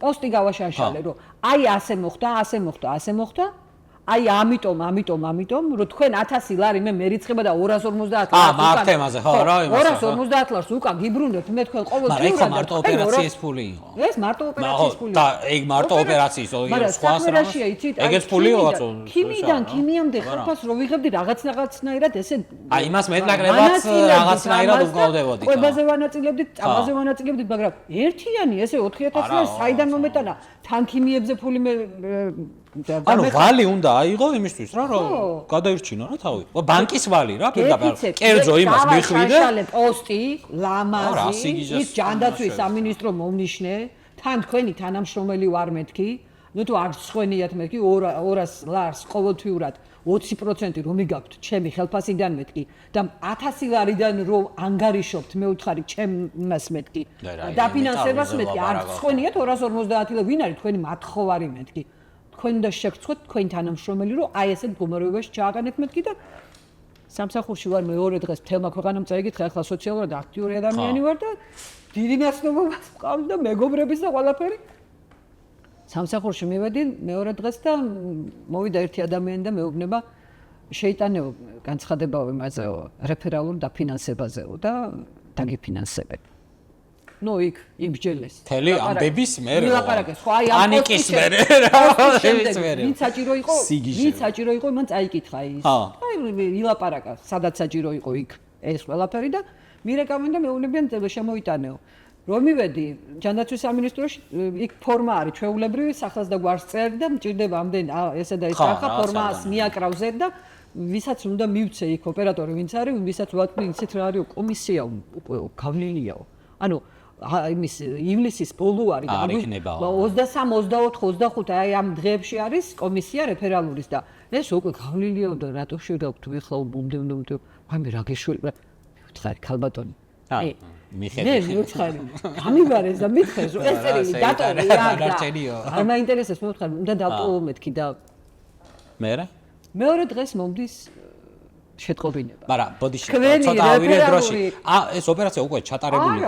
პოსტი გავაშანშალე, რომ აი ასე მოხდა. აი ამიტომ, რომ თქვენ 1000 ლარი მე მერიცხება და 250 ლარს მაგ თემაზე ხო, რა იმას. 250 ლარს უკან გიბრუნებთ, მე თქვენ ყოველ მაგრამ ეგ მარტო ოპერაციის ფული იყო. ეს მარტო ოპერაციის ფული. და ეგ მარტო ოპერაციის, სხვას რა. ეგეც ფული იყო. ქიმიამდე ხალხას რო ვიღებდი რაღაცნაირად ესე აი იმას მეტნაკლებად რაღაცნაირად უკავდებოდით. კვებაზე ვანაწილებდით, წამაზე ვანაწილებდით, მაგრამ ერთიანი ესე 4000 ლარი საიდან მომეტანა? თან ქიმიებზე ფული მე ანუ ვალი უნდა აიღო იმისთვის რა რომ გადაირჩინო რა თავი. ბანკის ვალი რა პირდაპირ. კერძო იმას მიხვიდე. პოსტი, ლამაზი, ის ჯანდაცვის სამინისტრო მომნიშნე, თან თქვენი თანამშრომელი ვარ მეთქი. ნუ თუ არ სხვენიათ მეთქი 200 ლარს ყოველთვიურად 20% რომ იგაქვთ ჩემი ხელფასიდან მეთქი და 1000 ლარიდან რომ ანგარიშობთ მე ვთხარი ჩემს მეთქი. დაფინანსებას მეთქი. არ სხვენიათ 250 ლარი ვინ არის თქვენი მათხოვარი მეთქი. თქვენ და შეგწყვეტ თქვენ თანამშრომელი რომ აი ესეთ მდგომარეობაში ჩააგანეთ მეთქი და სამსახურში ვარ მეორე დღეს თელმა ქვეყანამ წაიგითხა ახლა სოციალურად აქტიური ადამიანი ვარ და დიდი ნაცნობობას ვყავს და მეგობრების და ყველაფერი სამსახურში მივედი მეორე დღეს და მოვიდა ერთი ადამიანი და მეუბნება შეიტანეო განცხადებაო იმაზეო რეფერალურ დაფინანსებაზეო და დაგიფინანსებეთ ნუ იქ იმსჯელეს. თელი ამბების მერე. ვილაპარაკეს, ხო აი ამ პანიკის მერე რა. ვინც საჭირო იყო, მან წაიკითხა ის. აი ვილაპარაკა, სადაც საჭირო იყო იქ ეს ყველაფერი და მირეკავენ და მეუბნებიან შემოიტანეო. რომ მივედი ჯანდაცვის სამინისტროში, იქ ფორმა არის ჩვეულებრივი, სახელს და გვარს წერდი და მჭირდება ამდენ ესა და ეს ხალხა ფორმას მიაკრავზე და ვისაც უნდა მივცე იქ ოპერატორი ვინც არის, ვისაც ვატყვი ისეთ რა არის კომისია გავლენიაო. ანუ იმის ივლისის ბოლო არის და 23, 24, 25 აი ამ დღეებში არის კომისია რეფერალურის და ეს უკვე გავლილია და რატო შევდავთ ვიხლა მომდევნო მე რა გეშველი ვთხარი ქალბატონი აი მე ვთხარი გამიბარეს და მითხეს რომ ეს წერილი დატოვე არ მაინტერესებს მე ვთხარი უნდა დავტოვო მეთქი და მეორე დღეს მომდის შეტყობინება. მაგრამ ბოდიში ცოტა ავირე დროში. ეს ოპერაცია უკვე ჩატარებული.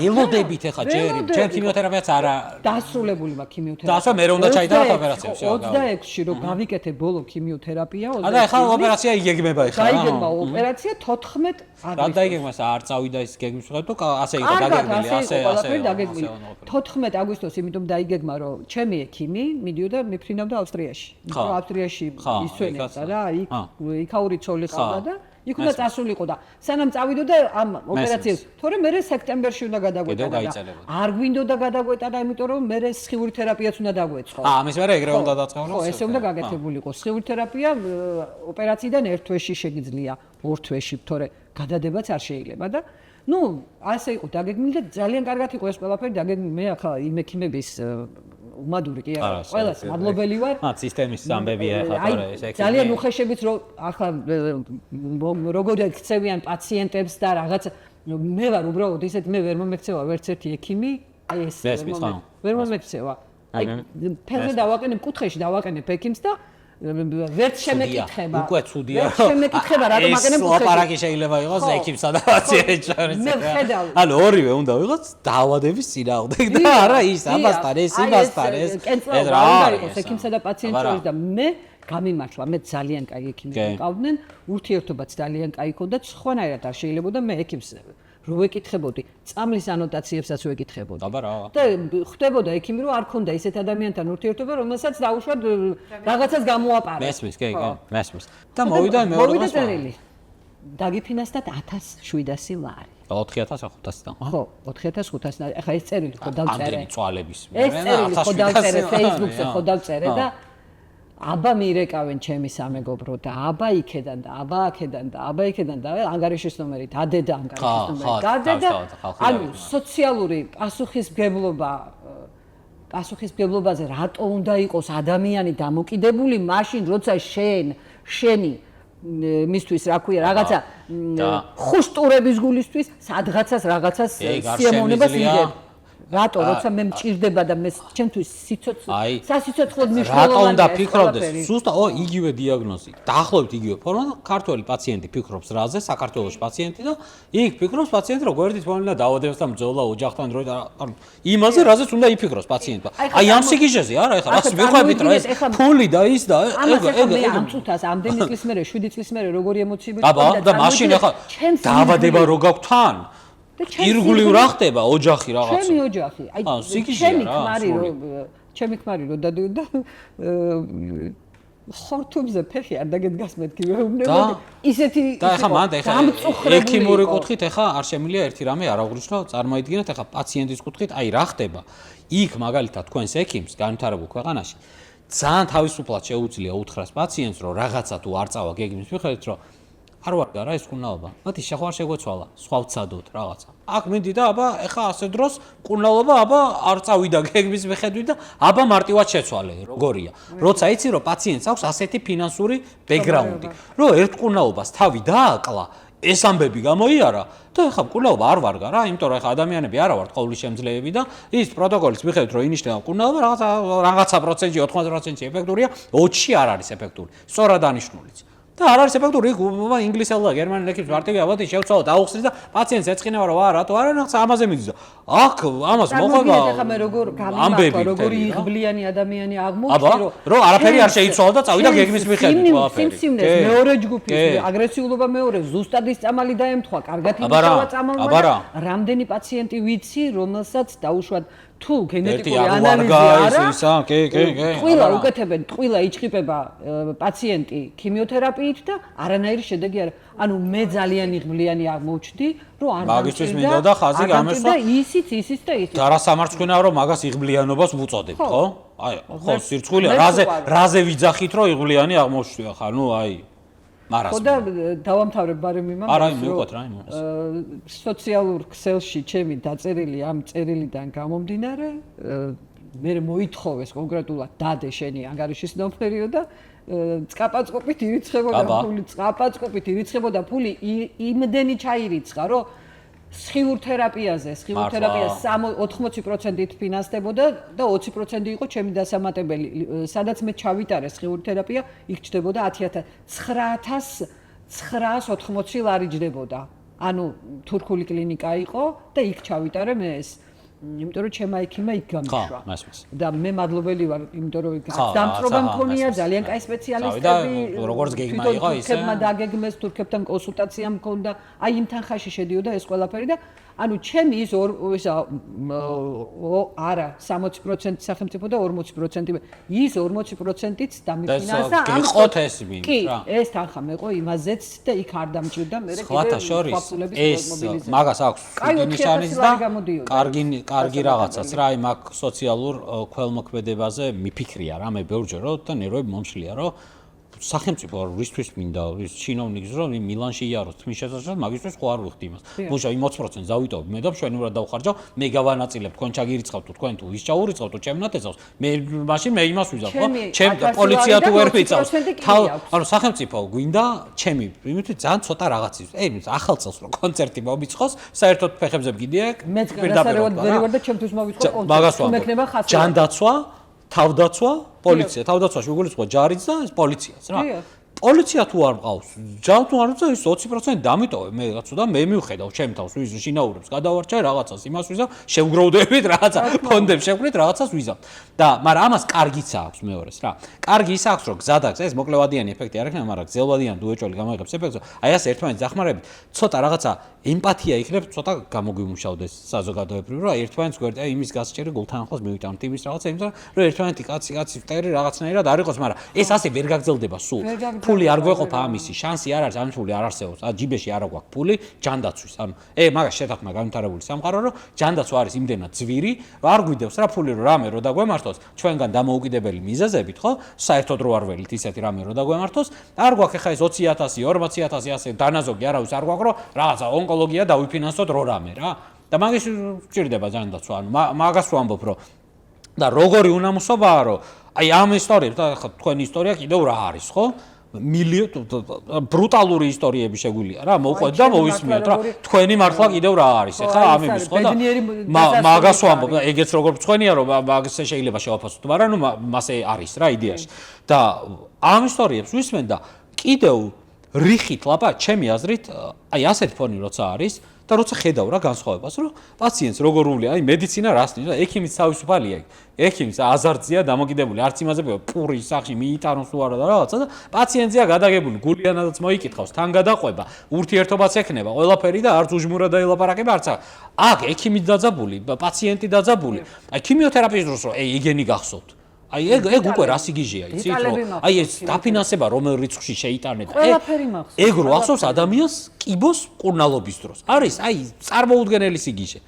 ელოდებით ახლა ჯერ ქიმიოთერაპიაც არა დასრულებული მაქვს ქიმიოთერაპია. და ასე მე უნდა ჩაიტარო ოპერაცია. 26-ში რომ გავიკეთე ბოლო ქიმიოთერაპია. და ახლა ოპერაცია იგეგმება ახლა. გაიგება ოპერაცია 14 აგვისტოს. რა დაიგეგმა არ წავიდა ის გეგმის მხრივ და ასე იყო დაგეგმილი ასე 14 აგვისტოს იმიტომ დაიგეგმა რომ ჩემი ექიმი მიდიოდა მეფრინავდა ავსტრიაში. იმიტომ ავსტრიაში ისვენებდა რა იქაური ცოლი ყავდა და იქ უნდა წასულიყო და სანამ წავიდოდა ამ ოპერაციას თორე მე სექტემბერში უნდა გადაგვეტანა და არ გვინდოდა გადაგვეტანა იმიტომ რომ მე სხივური თერაპიაც უნდა დაგვეწყო. ამის მერე ეგრე უნდა დაწყევლო. ხო, ესე უნდა გაკეთებულიყო. სხივური თერაპია ოპერაციიდან ერთ თვეში შეგიძლია, ორ თვეში, თორე გადადებაც არ შეიძლება და ნუ ასე იყო დაგეგმილი და ძალიან კარგად იყო ეს ყველაფერი დაგეგმილი მე ახლა იმ ექიმების უმადური კი არა ყველას მადლობელი ვარ სისტემის ამბებია ახლა თორე ეს ექიმი ძალიან უხეშებით რომ ახლა როგორ ექცევიან პაციენტებს და რაღაც მე ვარ უბრალოდ ისეთ მე ვერ მომექცევა ვერც ერთი ექიმი აი ეს ვერ მომექცევა აი ფერზე დავაყენებ კუთხეში დავაყენებ ექიმს და ვერც შემეკითხება. უკვე ცუდია. შემეკითხება რატომ აკენებ კუთხეში. ეს ლაპარაკი შეიძლება იყოს ექიმსა და პაციენტს შორის. მე ვხედავ. ანუ ორივე უნდა ვიღოთ დაავადების წინააღმდეგ და არა ის ამასთან ეს იმასთან ეს რა უნდა იყოს ექიმსა და პაციენტს შორის და მე გამიმართლა მე ძალიან კაი ექიმი მყავდნენ ურთიერთობაც ძალიან კაი ქონდა სხვანაირად არ შეიძლებოდა მე ექიმს რო ვეკითხებოდი წამლის ანოტაციებსაც ვეკითხებოდი აბა რა და ხდებოდა ექიმი რომ არ ქონდა ისეთ ადამიანთან ურთიერთობა რომელსაც დაუშვათ რაღაცას გამოაპარა მესმის კი მესმის და მოვიდა მეორე წერილი დაგიფინანსდათ 1700 ლარი 4500-დან ხო 4500 ახლა ეს წერილი ხო დავწერე ამდენი წვალების ეს წერილი ხო დავწერე Facebook-ზე ხო დავწერე და აბა მირეკავენ ჩემი სამეგობრო და აბა იქედან და აბა აქედან და აბა იქედან და ანგარიშის ნომერი დადედა ანგარიშის ნომერი დადედა ანუ სოციალური პასუხისმგებლობაზე რატო უნდა იყოს ადამიანი დამოკიდებული მაშინ როცა შენი მისთვის რა ქვია რაღაცა ხუშტურების გულისთვის სადღაცას რაღაცას სიამოვნებას იღებ რატო როცა მე მჭირდება და მე ჩემთვის სასიცოცხლოდ რატო მნიშვნელოვანია უნდა ფიქრობდეს ზუსტად იგივე დიაგნოზი დაახლოებით იგივე ფორმა ქართველი პაციენტი ფიქრობს რაზე საქართველოს პაციენტი და იქ ფიქრობს პაციენტი რომ გვერდით მომენა დაავადებას და მძოლა ოჯახთან დროით იმაზე რაზეც უნდა იფიქროს პაციენტმა აი ამ სიგიჟეზე არა ეხლა რაც ვიყვებით რა ეს ფული და ის და ეგ ამ წუთას ამდენი წლის მერე 7 წლის მერე როგორი ემოციები და მაშინ ახლა დაავადება რო გაქვს თან ირგვლივ რა ხდება ოჯახი რაღაცა ჩემი ოჯახი აი ჩემი ქმარი რო დადიოდა ხორთუმზე ფეხი არ დაგედგას მეთქი მეუბნებოდი ისეთი და ახლა მან ახლა ექიმური კუთხით ახლა არ შემიძლია ერთი რამე არ აღნიშნო წარმოიდგინეთ ახლა პაციენტის კუთხით აი რა ხდება იქ მაგალითად თქვენს ექიმს განვითარებულ ქვეყანაში ძალიან თავისუფლად შეუძლია უთხრას პაციენტს რომ რაღაცა თუ არ წავა გეგმის მიხედვით რომ არ ვარ რა ეს კუნალობა მათი შეხვარ შეგვეცვალა სხვა ვცადოთ რაღაცა აქ მინდი და აბა ეხა ასე დროს კუნალობა აბა არ წავიდა გეგმის მიხედვით და აბა მარტივად შეცვალე როგორია როცა იცი რომ პაციენტს აქვს ასეთი ფინანსური ბექგრაუნდი რომ ერთ კუნალობას თავი დააკლა ეს ამბები გამოიარა და ეხა კუნალობა არ ვარგა რა იმიტომ რომ ეხა ადამიანები არა ვართ ყოვლისშემძლეები და ის პროტოკოლის მიხედვით რომ ინიშნება კუნალობა რაღაცა პროცენტი 80% ეფექტურია 20-ში არ არის ეფექტური სწორად ანიშნულიც და არ არის ეფექტური იქ ინგლისელ და გერმანელ ექიმს მარტივი ალბათ შევცვალოთ აუხსნით და პაციენტს ეწყინება რომ რატო არა ნახს ამაზე მიდის და აქ ამას მოყვება ეხლა მე როგორ გამიმართვა როგორი იღბლიანი ადამიანი აღმოჩნდა რომ არაფერი არ შეიცვალა და წავიდა გეგმის მიხედვით ყველაფერი სიმსივნეს მეორე ჯგუფის აგრესიულობა მეორე ზუსტად ის წამალი დაემთხვა კარგად იმუშავა წამალმა და რამდენი პაციენტი ვიცი რომელსაც დაუშვათ თუ გენეტიკური ანალიზი არა ყველა უკეთებენ ყველა იჭყიპება პაციენტი ქიმიოთერაპიით და არანაირი შედეგი არა ანუ მე ძალიან იღბლიანი აღმოჩნდი რომ არ მაგისთვის მინდა და ხაზი გამესვა და ისიც და ისიც და რა სამარცხვინაა რომ მაგას იღბლიანობას ვუწოდებ ხო აი ხო სირცხვილია რაზე ვიძახით რომ იღბლიანი აღმოჩნდი ხა ნუ აი ხო და დავამთავრებ ბარემ იმას არა მივყვეთ რა იმას სოციალურ ქსელში ჩემი დაწერილი ამ წერილიდან გამომდინარე მე მოითხოვეს კონკრეტულად დადე შენი ანგარიშის ნომერიო და წყაპაწყობით ირიცხებოდა ფული იმდენი ჩაირიცხა რომ სხიურ თერაპიაზე 80%-ით ფინანსდებოდა და 20% იყო ჩემი დასამატებელი სადაც მე ჩავიტარე სხიურ თერაპია იქ ჩდებოდა 10980 ლარი ჯდებოდა ანუ თურქული კლინიკა იყო და იქ ჩავიტარე მე ეს იმიტომ რომ ჩემმა ექიმმა იქ გამიშვა და მე მადლობელი ვარ იმიტომ რომ დამწრობა მქონია ძალიან კაი სპეციალისტები როგორც გეგმა იყო ისე თურქებმა დაგეგმეს თურქებთან კონსულტაცია მქონდა აი იმ თანხაში შედიოდა ეს ყველაფერი და ანუ ჩემი ის არა 60% სახელმწიფო და 40% ის 40%-იც დამიფინანსა ამ ყოთ ეს მინდა რა ეს თანხა მეყო იმაზეც და იქ არ დამჭირდა მე სხვათა შორის ეს მაგას აქვს ნიშანის და კარგი რაღაცას რა აი მაგ სოციალურ ქველმოქმედებაზე მიფიქრია რა მე ბევრჯერ რომ და ნერვები მომშლია რომ სახელმწიფო რისთვის მინდა ის ჩინოვნიკს რომ მილანში იაროს თმის შესაძლებლად მაგისთვის ხო არ ვიხდი იმას მუშა 20% ზავიტობ მე და მშვენივრად დავხარჯავ მე გავანაწილებ თქვენ ჩაგირიცხავთ თუ თქვენ თუ ის ჩაურიცხავთ თუ ჩემ ნათესავს მე მაშინ მე იმას ვიზავ ხო ჩემ პოლიცია თუ ვერ ვიცავს ანუ სახელმწიფო გვინდა ჩემი იმით ძალიან ცოტა რაღაც ის ახალ წელს რო კონცერტი მომიწყოს საერთოდ ფეხებზე მგიდია მეც განსაკუთრებით ვერ ვარ და ჩემთვის მოვიწყო კონცერტი მექნება ხასიათი ჯანდაცვა თავდაცვა პოლიცია თავდაცვაში უგულისხმობ ჯარიც და პოლიციას რა პოლიცია თუ არ მყავს ჯავ თუ არ მყავს ის 20% დამიტოვე მე რაცო და მე მივხედავ ჩემ თავს ვის შინაურებს გადავარჩა რაღაცას იმას ვიზავ შევგროვდებით რაღაცა ფონდებს შევკრით რაღაცას ვიზავ და მაგრამ ამას კარგიც აქვს მეორეს რა კარგი ის აქვს რომ გზადაგს ეს მოკლევადიანი ეფექტი არ ექნება მაგრამ გზელვადიანი დუეჭველი გამოიღებს ეფექტს აი ასე ერთმანეთს დახმარებით ცოტა რაღაცა ემპათია იქნებ ცოტა გამოგიმუშავდეს საზოგადოებრივ რომ აი ერთმანეთს გვერდი აი იმის გასჭერი გულთან ახლოს მივიტანოთ იმის რაღაცა იმიტომ რომ ერთმანეთი კაცი ვტერი რაღაცნაირად არ იყოს მაგრამ ეს ასე ვერ გაგრძელდება სულ ფული არ გვეყოფა ამისი შანსი არ არის ამ ფული არ არსებობს ჯიბეში არ აქვს ფული ჯანდაცვის ანუ მაგას შეთანხმა განვითარებული სამყარო რომ ჯანდაცვა არის იმდენად ძვირი რომ არ გვიდევს რა ფული რომ რამე რო დაგვემართოს ჩვენგან დამოუკიდებელი მიზეზებით ხო საერთოდ რო არ ველით ისეთი რამე რო დაგვემართოს არ გვაქვს ხა ეს 20000 40000 ასე დანაზოგი არავის არ გვაქვს რომ რაღაცა ონკოლოგია დავიფინანსოთ რო რამე რა და მაგის სჭირდება ჯანდაცვა ანუ მაგას ვამბობ რომ და როგორი უნამუსობაა რომ აი ამ ისტორიებს და თქვენი ისტორია კიდევ რა არის ხო ბრუტალური ისტორიები შეგვიძლია რა მოყვეთ და მოვისმინოთ რა თქვენი მართლა კიდევ რა არის ახლა ამების ხო და მაგას ვამბობ ეგეც როგორ მწვენია რომ მაგას შეიძლება შევაფასოთ მაგრამ ნუ მასე არის რა იდეაში და ამ ისტორიებს ვისმენ და კიდევ რიხით ლაპარაკ ჩემი აზრით აი ასეთი ფონი როცა არის და როცა ხედავ რა განსხვავებას რომ პაციენტს როგორ უვლია აი მედიცინა რას ნიშნავს ექიმის თავისუფალია ექიმის აზარტზია დამოკიდებული არც იმაზე პური სახში მიიტანოს თუ არა და რაღაცა და პაციენტზია გადაგებული გულიანადაც მოიკითხავს თან გადაყვება ურთიერთობაც ექნება ყველაფერი და არც უჟმურად დაელაპარაკება არც აქ ექიმის დაძაბული პაციენტი დაძაბული აი ქიმიოთერაპიის დროს რომ იგენი გახსოვთ აი ეგ უკვე რა სიგიჟეა იცით რომ აი ეს დაფინანსება რომელ რიცხვში შეიტანეთ ეგ რო ახსოვს ადამიანს კიბოს კურნალობის დროს არის აი წარმოუდგენელი სიგიჟე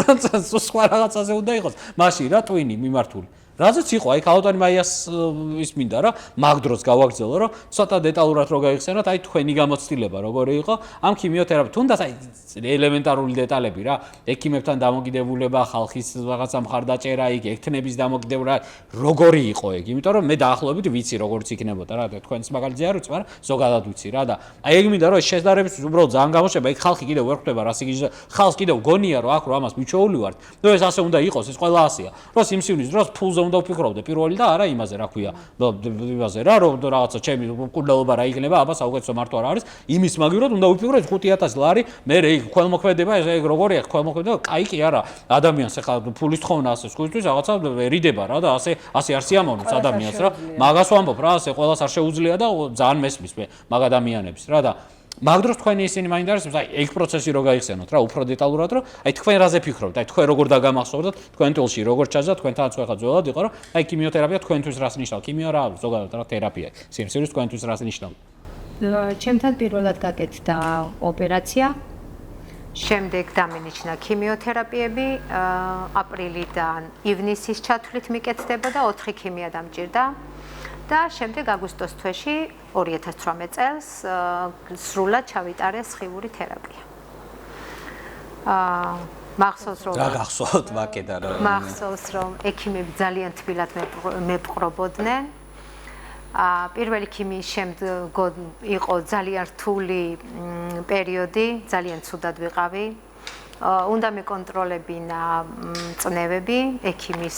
რაცა სხვა რაღაცაზე უნდა იყოს მაშინ რა ტვინი მიმართული რაზეც იყო აი ქალბატონი მაიას ის მინდა რა მაგ დროს გავაგრძელო რომ ცოტა დეტალურად რო გაიხსენოთ აი თქვენი გამოცდილება როგორი იყო ამ ქიმიოთერაპია თუნდაც აი ელემენტარული დეტალები რა ექიმებთან დამოკიდებულება ხალხის რაღაცა მხარდაჭერა იქ ექთნების დამოკიდებულება როგორი იყო ეგ იმიტომ რომ მე დაახლოებით ვიცი როგორიც იქნებოდა რა თქვენს მაგალითზე არ ვიცი მაგრამ ზოგადად ვიცი რა და აი ეგ მინდა რომ შესაძლებელს უბრალოდ ძალიან გამოშვება ეგ ხალხი კიდევ ვერ ხვდება რა სიგიჟე ხალხს კიდევ გონია რომ აქ რო ამას მიჩვეული ვართ ნუ ეს ასე უნდა იყოს ეს ყველა ასეა რომ სიმსივნის დროს ფულზე უნდა ვფიქრობდე პირველი და არა იმაზე რა ქვია იმაზე რა რომ რაღაცა ჩემი კურნალობა რა იქნება აბა საუკეთესო მარტო არ არის იმის მაგივრად უნდა ვიფიქროთ 5000 ლარი მე ეგ ქველმოქმედება ეგ როგორია ქველმოქმედება კაი კი არა ადამიანს ახლა ფულის თხოვნა ასე სხვისთვის რაღაცა ერიდება რა და ასე არ სიამოვნებს ადამიანს რა მაგას ვამბობ რა ასე ყველას არ შეუძლია და ძალიან მესმის მე მაგ ადამიანებს რა და მაგ დროს თქვენი ისინი მაინტერესებს აი ეგ პროცესი რო გაიხსენოთ რა უფრო დეტალურად რომ აი თქვენ რაზე ფიქრობთ აი თქვენ როგორ დაგამახსოვრდათ თქვენ თულში როგორ ჩაძა თქვენთანაც ხა ძველად იყო რომ აი ქიმიოთერაპია თქვენთვის რას ნიშნავს ქიმიო რა ზოგადად რა თერაპია სიმსივნის თქვენთვის რას ნიშნავს ჩემთან პირველად გაკეთდა ოპერაცია შემდეგ დამენიშნა ქიმიოთერაპიები აპრილიდან ივნისის ჩათვლით მიკეთდება და 4 ქიმია დამჭირდა და შემდეგ აგვისტოს თვეში 2018 წელს სრულად ჩავიტარე სხივური თერაპია. მახსოვს რომ რა გახსოვთ ვაკედა რა მახსოვს რომ ექიმები ძალიან თბილად მეპყრობოდნენ. პირველი ქიმიის შემდგომ იყო ძალიან რთული პერიოდი, ძალიან ცუდად ვიყავი. უნდა მეკონტროლებინა წნევები ექიმის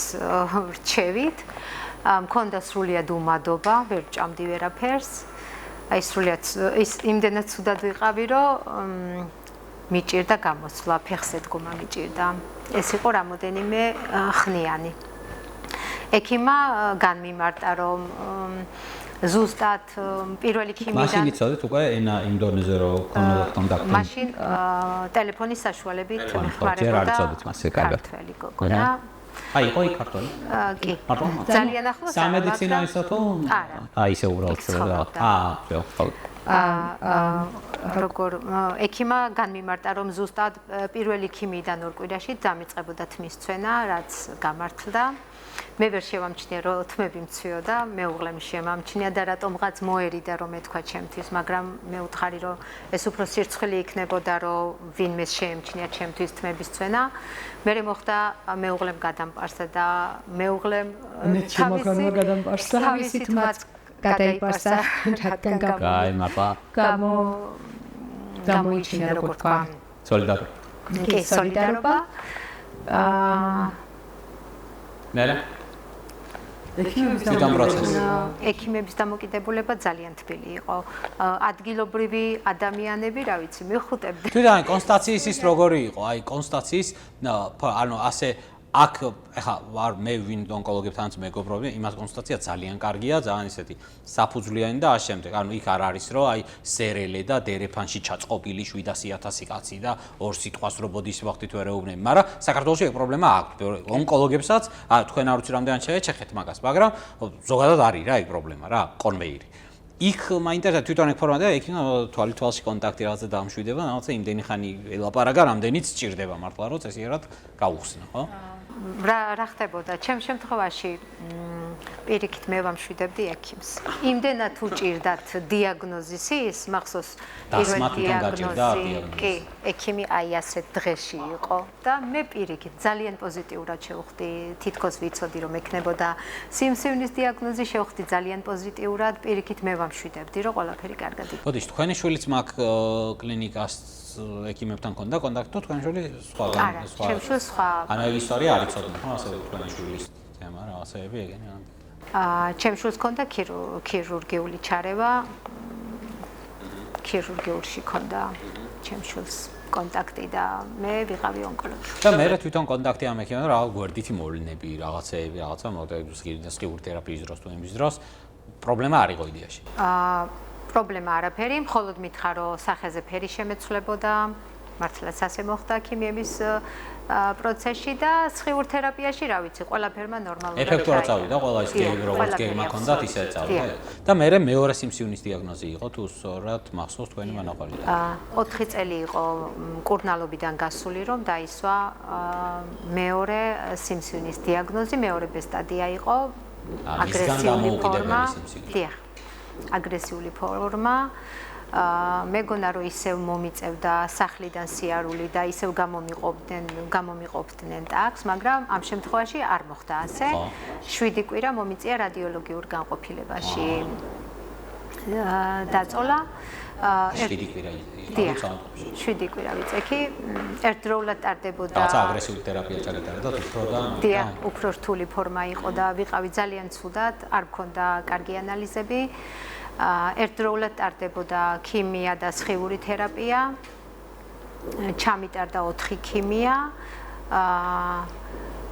რჩევით. მქონდა სრულიად უმადობა, ვერ ვჭამდი ვერაფერს. აი სრულიად ის იმდენად ცუდად ვიყავი, რომ მიჭირდა გამოსვლა, ფეხზე დგომა მიჭირდა. ეს იყო რამოდენიმე ხნიანი. ექიმა განმიმარტა, რომ ზუსტად პირველი ქიმიდან მაშინ იცოდეთ უკვე ენა იმ დონეზე რომ ქონოდა კონტაქტი. მაშინ ტელეფონის საშუალებით ხმარებოდა ქართველი გოგონა. აი, ყოი ქართული. კი. ძალიან ახლოს სამედიცინო ისო თუ? არა. აი, ისე უბრალოდ როგორ ექიმა განმიმარტა რომ ზუსტად პირველი ქიმიდან ორ კვირაში დამიწყებოდა თმის ცვენა, რაც გამართლდა. მე ვერ შევამჩნია რომ თმები მცვიოდა, მეუღლემ შემამჩნია და რატომღაც მოერიდა რომ ეთქვა ჩემთვის, მაგრამ მე ვთხარი რომ ეს უფრო სირცხვილი იქნებოდა რომ ვინმე შეემჩნია ჩემთვის თმების ცვენა. მე მოხდა მეუღლემ გადამპარსა და მეუღლემ თავისი თმაც გადაიპარსა, რადგან გაიმართა. გამოიჩინა როგორ თქვა. სოლიდარობა. კი, სოლიდარობა. ნელა ექიმების დამოკიდებულება ძალიან თბილი იყო. ადგილობრივი ადამიანები, რა ვიცი, მიხუტებდნენ. თვითონ კონსტატაციის ის როგორი იყო? აი კონსტატაციის ანუ ასე აქ ეხა ვარ მე ვინ ონკოლოგებთანაც მეგობრობდი, იმას კონსტატაცია ძალიან კარგია, ძალიან ისეთი საფუძვლიანი და ამ შემდეგ. ანუ იქ არ არის რომ აი სერელე და დერეფანში ჩაწყობილი 700.000 კაცი და ორ სიტყვას რო ბოდის ვახტით ვერ ეუბნები, მაგრამ საქართველოში ეგ პრობლემა აქვს. ონკოლოგებსაც თქვენ არ ვიცი რამდენად შეეჩეხეთ მაგას, მაგრამ ზოგადად არის რა ეგ პრობლემა რა, კონვეირი. იქ მაინტერესებს თვითონ ეგ ფორმატია, იქ თვალში კონტაქტი რაღაცა დამშვიდება, რაღაცა იმდენი ხანი ელაპარაკა, რამდენიც სჭირდება მართლა რომ წესიერად გაუხსნა, ხო? რა ხდებოდა? ჩემ შემთხვევაში პირიქით მე ვამშვიდებდი ექიმს. იმდენად უჭირდათ დიაგნოზის ის, მახსოვს პირველ დიაგნოზი. კი, ექიმი აი ასეთ დღეში იყო და მე პირიქით ძალიან პოზიტიურად შევხვდი, თითქოს ვიცოდი რომ ექნებოდა სიმსივნის დიაგნოზი, შევხვდი ძალიან პოზიტიურად, პირიქით მე ვამშვიდებდი რომ ყველაფერი კარგად იქნება. ბოდიშ, თქვენი შვილიც მაგ კლინიკას ექიმებთან კონდა კონტაქტი თუ თქვენი შვილი სხვაგან სხვა? ჩემ შვილს სხვა. ანუ ეს ისტორია არ იცოდნენ, ხო, ასე თქვენი შვილის თემა რაღაცეები ეგენი. ჩემ შვილს კონდა ქირურგიული ჩარევა. ქირურგიულში კონდა ჩემ შვილს კონტაქტი და მე ვიყავი ონკოლოგი. და მე თვითონ კონტაქტი ამ ექიმებთან რაღაც გვერდითი მოვლენები, რაღაცეები, რაღაცა მოდელებს სკივურ თერაპიის დროს თუ იმის დროს პრობლემა არ იყო იდეაში. პრობლემა არაფერი, მხოლოდ მითხრა რომ სახეზე ფერი შემეცვლებოდა, მართლაც ასე მოხდა ქიმიების პროცესში და სხიურ თერაპიაში, რა ვიცი, ყველაფერმა ნორმალურად ეფექტურად წავიდა, ყველა ის გეგმა როგორც გეგმა ჰქონდათ, ისე წავიდა. და მე მეორე სიმსივნის დიაგნოზი იყო თუ სწორად მახსოვს თქვენი მონაყოლი. 4 წელი იყო მკურნალობიდან გასული, რომ დაისვა მეორე სიმსივნის დიაგნოზი, მეორებე სტადია იყო აგრესიული ფორმა. დიახ. აგრესიული ფორმა. მეგონა რომ ისევ მომიწევდა სახლიდან სიარული და ისევ გამომიყოფდნენ ტაქს, მაგრამ ამ შემთხვევაში არ მოხდა ასე. 7 კვირა მომიწია რადიოლოგიურ განყოფილებაში დაწოლა. 7 კვირა იყო. 7 კვირა ვიცექი. ერთდროულად ტარდებოდა. რაღაცა აგრესიული თერაპია ჩაგატარდა და უფრო და დიახ, უფრო რთული ფორმა იყო და ვიყავი ძალიან ცუდად, არ მქონდა კარგი ანალიზები. ერთდროულად ტარდებოდა ქიმია და სხივური თერაპია. ჩამიტარდა 4 ქიმია.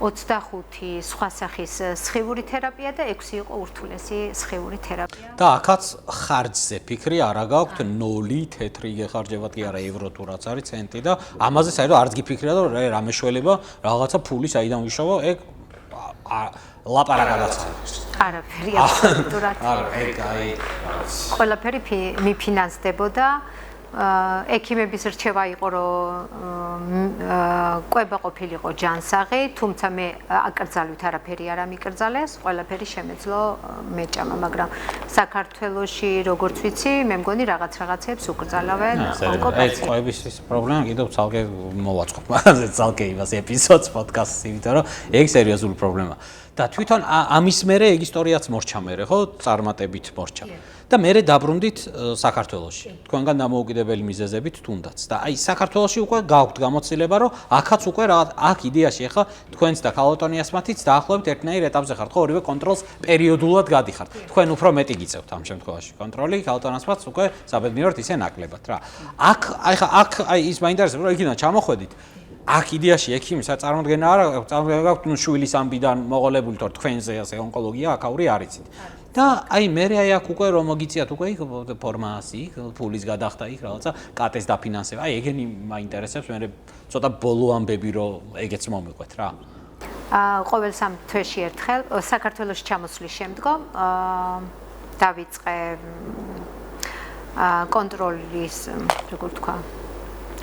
25 სხვა სახის სხივური თერაპია და 6 იყო ურთულესი სხივური თერაპია. და აქაც ხარჯზე ფიქრი არა გაქვთ, 0 თეთრი გეხარჯებათ კი არა ევრო თუ რაც არის ცენტი და ამაზე საერთოდ არც გიფიქრია რომ რა მეშველება რაღაცა ფული საიდან ვიშოვა, ეგ ლაპარაკადაც არის. არაფერი აბსოლუტურად. არა, ეგ აი ყველაფერი მიფინანსდებოდა. ექიმების რჩევა იყო რომ კვება ყოფილიყო ჯანსაღი, თუმცა მე აკრძალვით არაფერი არ ამიკრძალეს, ყველაფერი შემეძლო მეჭამა, მაგრამ საქართველოში როგორც ვიცი, მე მგონი რაღაცებს უკრძალავენ ეს ონკოპაციენტებს. კვების ის პრობლემა კიდევ ცალკე მოვაწყობ მაგაზე ცალკე იმას ეპიზოდს პოდკასტს, იმიტომ რომ ეგ სერიოზული პრობლემაა. და თვითონ ამის მერე ეგ ისტორიაც მორჩა მერე, ხო, წარმატებით მორჩა. და მერე დაბრუნდით საქართველოში. თქვენგან დამოუკიდებელი მიზეზებით თუნდაც. და აი საქართველოში უკვე გაქვთ გამოცდილება, რომ აქაც უკვე აქ იდეაში ახლა თქვენც და ქალატონიას მათიც დაახლოებით ერთნაირ ეტაპზე ხართ, ხო, ორივე კონტროლს პერიოდულად გადიხართ. თქვენ უფრო მეტი გიწევთ ამ შემთხვევაში. კონტროლი ქალატონიას მათს უკვე საბედნიეროდ ისე ნაკლებად რა. აქ აი ის მაინტერესებს, რომ იქიდან ჩამოხვედით. აქ იდეაში ექიმი საწარმოდგენა არა, წარმოგვიდგენთ ნუ შვილის ამბიდან მოყოლებული თორ თქვენზე ასე ონკოლოგია აკაური არიცით. და აი მე აი აქ უკვე რომ მოგიწიათ უკვე იქ ფორმაში, ფულის გადახდა იქ რაღაცა კატეს დაფინანსება. აი ეგენი მაინტერესებს, მე ცოტა ბოლო ამბები რომ ეგეც მომიყვეთ რა. ყოველ 3 თვეში ერთხელ საქართველოში ჩამოსვლის შემდგომ დავიწყე კონტროლის, როგორ თქვა,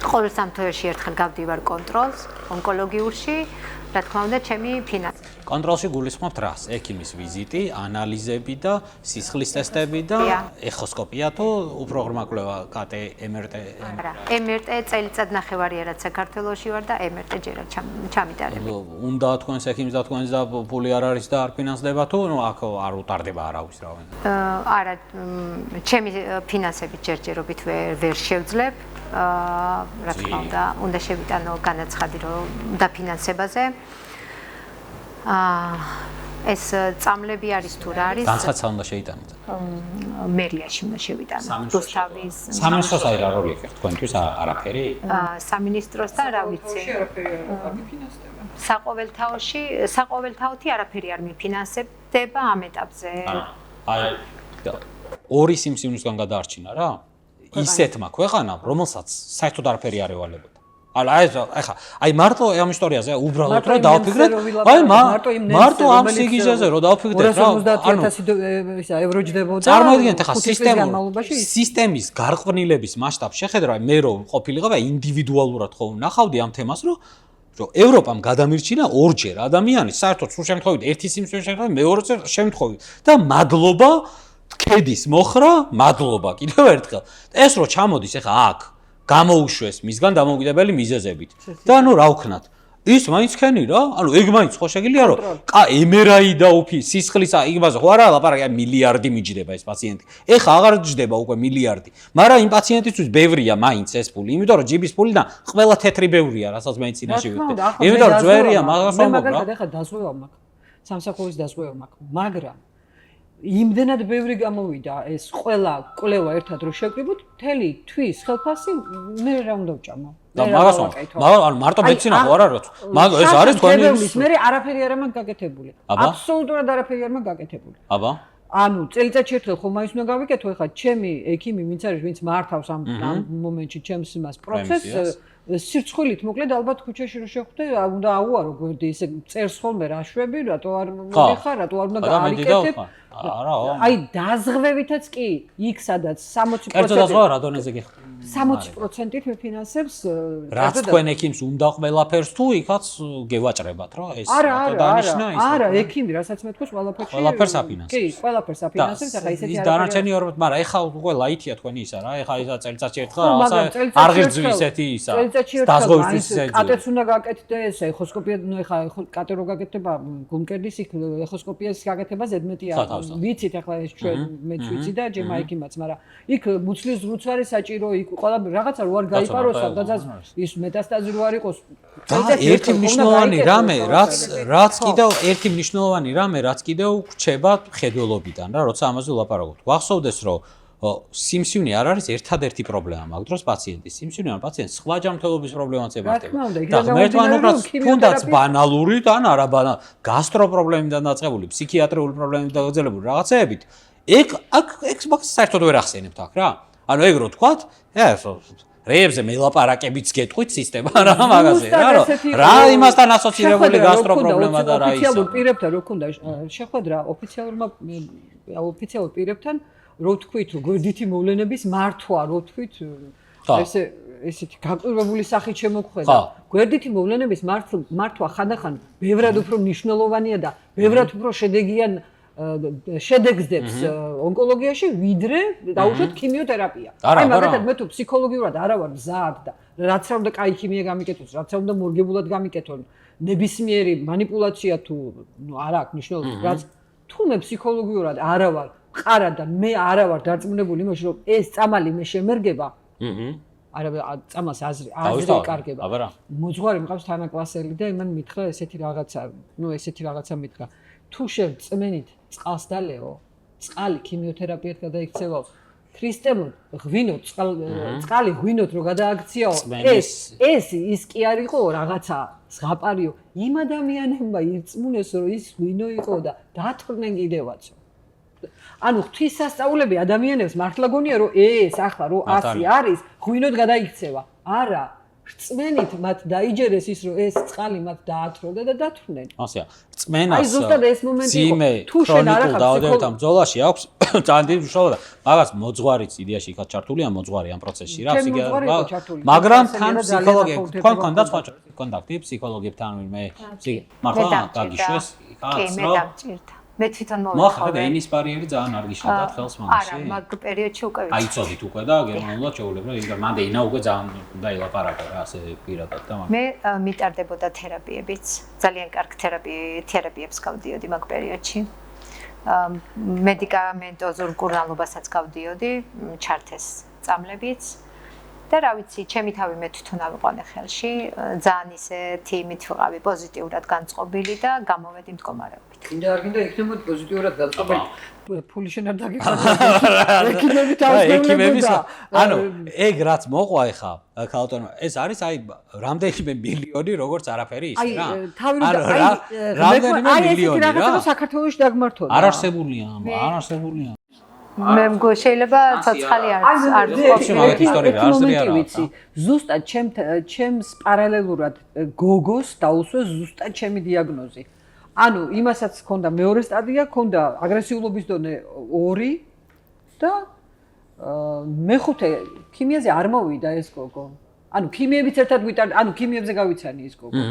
ყოველ 3 თვეში ერთხელ გავდივარ კონტროლს ონკოლოგიურში, რა თქმა უნდა, ჩემი ფინანსი. კონტროლში გულისხმობთ რას? ექიმის ვიზიტი, ანალიზები და სისხლის ტესტები და ეხოსკოპია თუ უფრო ღრმა კვლევა კატ MRT? არა, MRT წელიწად ნახევარია რაც საქართველოში ვარ და MRT ჯერა ჩამიტარებ. უნდა თქვენს ექიმს და თქვენს და ფული არ არის და არ ფინანსდება თუ ნუ აქ არ უტარდება არავის რა ვინ? არა, ჩემი ფინანსები ჯერჯერობით ვერ შევძლებ. რა თქმა უნდა შევიტანო განაცხადი რომ დაფინანსებაზე. ეს წამლები არის თუ რა არის? განცხადს უნდა შეიტანოთ. მერიაში უნდა შევიტანო. რუსთავის სამინისტროს აი რა როლი აქვს თქვენთვის არაფერი? სამინისტროს და რა ვიცი. არ მიფინანსდება. საყოველთაოთი არაფერი არ მიფინანსდება ამ ეტაპზე. აი ორი სიმსივნისგან გადაარჩინა რა? ისეთმა ქვეყანამ, რომელსაც საერთოდ არაფერი არ ევალებოდა. აი მარტო ამ ისტორიაზე უბრალოდ რომ დავფიქრეთ, აი მარტო ამ სიგიჟეზე რომ დავფიქრეთ რა, 250,000 ისა ევრო ჯდებოდა. წარმოიდგინეთ ახლა სისტემის გარყვნილების მასშტაბს შეხედავ, მე რომ ყოფილიყავ ინდივიდუალურად ხო ვნახავდი ამ თემას, რომ რომ ევროპამ გადამირჩინა ორჯერ ადამიანი საერთოდ სულ შემთხვევით ერთი სიმსივნის შემთხვევით მეორეზე შემთხვევით და მადლობა ქედის მოხრა მადლობა კიდევ ერთხელ ეს რო ჩამოდის ეხა აქ გამოუშვეს მისგან დამოუკიდებელი მიზეზებით და ანუ რა ვქნათ ის მაინც ხენი რა ანუ ეგ მაინც ხო შეგიძლია რომ ემერაი და უფი სისხლის იმაზე ხო არა ლაპარაკი მილიარდი მიჯდება ეს პაციენტი ეხა აღარ ჯდება უკვე მილიარდი მაგრამ იმ პაციენტისთვის ბევრია მაინც ეს ფული იმიტომ რომ ჯიბის ფულიდან ყველა თეთრი ბევრია რასაც მაინც წინაშე ვიხდე იმიტომ რომ ძვერია მაგას ვამბობ რა ეხა დაზღვევა მაქვს სამსახურის დაზღვევა მაქვს მაგრამ იმდენად ბევრი გამოვიდა ეს ყველა კვლევა ერთად რო შევკრიბოთ მთელი თვის ხელფასი მე რა უნდა ვჭამო და მაგას ანუ მარტო მეცინა ხო არა როც მაგ ეს არის თქვენი მე არაფერი არ მაქვს გაკეთებული აბსოლუტურად არაფერი არ მაქვს გაკეთებული აბა ანუ წელიწადში ერთხელ ხომ მაინც უნდა გავიკეთო ეხლა ჩემი ექიმი ვინც არის ვინც მართავს ამ მომენტში ჩემს იმას პროცესს სირცხვილით მოკლედ ალბათ ქუჩაში რო შევხვდე უნდა აუარო გვერდი ისე წერს ხოლმე რა შვები რატო არ მოდიხარ რატო არ უნდა გაარიკეთებ აი დაზღვევითაც კი იქ სადაც 60% კერძო დაზღვევა რა დონეზე გიხდება 60%-ით მეფინანსებს რაც თქვენ ექიმს უნდა ყველაფერს თუ იქაც გევაჭრებათ რა ეს დანიშნა ის არა ექიმი რასაც მე თქვი ყველაფერს აფინანსებს კი ყველაფერს აფინანსებს ახლა ისეთი ის დანარჩენი 40 მაგრამ ეხლა უკვე ლაითია თქვენი ისა რა ეხლა ისა წელიწადში ერთხელ რაღაცა არ ღირძვი ისეთი ისა დაზღვევისთვის ისეთი კატერს უნდა გაკეთდეს ეხოსკოპია ნუ ეხლა კატერ რო გაკეთდება გულმკერდის იქ ეხოსკოპიას გაკეთება ზედმეტია ვიცით ახლა ეს ჩვენ მეც ვიცი და ჯემა ექიმაც მაგრამ იქ მუცლის ზრუც არის საჭირო იქ ყველა რაღაცა რო არ გაიპაროს სადაც ის მეტასტაზი რო არ იყოს ერთი მნიშვნელოვანი რამე რაც კიდევ ერთი მნიშვნელოვანი რამე რაც კიდევ რჩება ხედველობიდან რა როცა ამაზე ვლაპარაკობთ გვახსოვდეს რომ სიმსივნე არ არის ერთადერთი პრობლემა მაგ დროს პაციენტის სიმსივნე ან პაციენტს სხვა ჯანმრთელობის პრობლემაც ებართება და ღმერთმა უკრავს თუნდაც ბანალური და ან არაბანა გასტრო პრობლემიდან დაწყებული ფსიქიატრიული პრობლემიდან დაწყებული რაღაცეებით ეგ მაგას საერთოდ ვერ ახსენებთ აქ რა ანუ ეგ რო თქვათ რეებზე მელაპარაკებიც გეტყვით სისტემა რა მაგაზე რა იმასთან ასოცირებული გასტრო პრობლემა და რა ისა ოფიციალურ პირებთან რო ქონდა შეხვედრა ოფიციალურ პირებთან რო თქვით გვერდითი მოვლენების მართვა რო თქვით ესეთი გაკვირვებული სახით შემოგხვედა გვერდითი მოვლენების მართვა ხანდახან ბევრად უფრო მნიშვნელოვანია და ბევრად უფრო შედეგს ონკოლოგიაში ვიდრე დაუშვათ ქიმიოთერაპია აი მაგალითად მე თუ ფსიქოლოგიურად არა ვარ მზად და რაც რა უნდა კაი ქიმია გამიკეთოს რაც რა უნდა მორგებულად გამიკეთონ ნებისმიერი манипуляცია თუ არ აქვს მნიშვნელობა რაც თუ მე ფსიქოლოგიურად არა ვარ ყარა და მე არა ვარ დარწმუნებული იმაში რომ ეს წამალი მე შემერგება არა წამას აზრი იკარგება მოძღვარი მყავს თანაკლასელი და იმან მითხრა ესეთი რაღაცა მითხრა თუ შევწმენით წყალს დალეო წყალი ქიმიოთერაპიად გადაიქცევა ქრისტემ ღვინოთ წყალი ღვინოთ რო გადააქციაო ეს ის კი არ იყო რაღაცა ზღაპარიო იმ ადამიანებმა ირწმუნეს რომ ის ღვინო იყო და დათხრნენ კიდევაცო ანუ ღვთისასწაულები ადამიანებს მართლა გონია რომ ეს ახლა რო 100 არის ღვინოთ გადაიქცევა არა რწმენით მათ დაიჯერეს ის რომ ეს წყალი მათ დაათროდა და დათვრნენ ასეა რწმენას ძიმე ქრონიკულ დაავადებათა ბრძოლაში აქვს ძალიან დიდი მნიშვნელობა მაგას მოძღვარიც იდეაში იქაც ჩართულია მოძღვარი ამ პროცესში რა მაგრამ თან ფსიქოლოგი თქვენ კონდაც სხვა კონტაქტი ფსიქოლოგებთან ვინმე მართლა დაგიშვეს იქაც რო მე თვითონ მოვიხარ. მოახერხე და ენის ბარიერი ძალიან არ გიშლდათ ხელს მაგაში. არა, მაგ პერიოდში უკვე ვიცი. აიცოდით უკვე და გერმანულად შეუულებრად იქ მანდ ენა უკვე ძალიან დაილაპარაკა რა ასე პირადად და მაგ. მე მიტარდებოდა თერაპიებიც. ძალიან კარგ თერაპიებს გავდიოდი მაგ პერიოდში. მედიკამენტოზურ მკურნალობასაც გავდიოდი, ჩართეს წამლებიც. და რა ვიცი, ჩემი თავი მე თვითონ ავიყვანე ხელში, ძალიან ისეთი იმით ვიყავი პოზიტიურად განწყობილი და გამოვედი მდგომარეობით. კიდე არ გინდა იქნებოდ პოზიტიურად განწყობილი. ფული შენ არ დაგიყვანა. ექიმების ანუ ეგ რაც მოყვა ეხა ქალბატონო, ეს არის აი რამდენიმე მილიონი როგორც არაფერი ის რა. ანუ რამდენიმე მილიონი რა. აი ეს საქართველოში დაგმართო. არ არსებულია. მე მგონი შეიძლება ცოცხალი არ ვიცი ზუსტად ჩემს პარალელურად გოგოს დაუსვეს ზუსტად ჩემი დიაგნოზი ანუ იმასაც ჰქონდა მეორე სტადია ჰქონდა აგრესიულობის დონე 2 და მეხუთე ქიმიაზე არ მოვიდა ეს გოგო ანუ ქიმიებიც ერთად ვიტარდა, ანუ ქიმიებზე გავიცანი ის გოგო.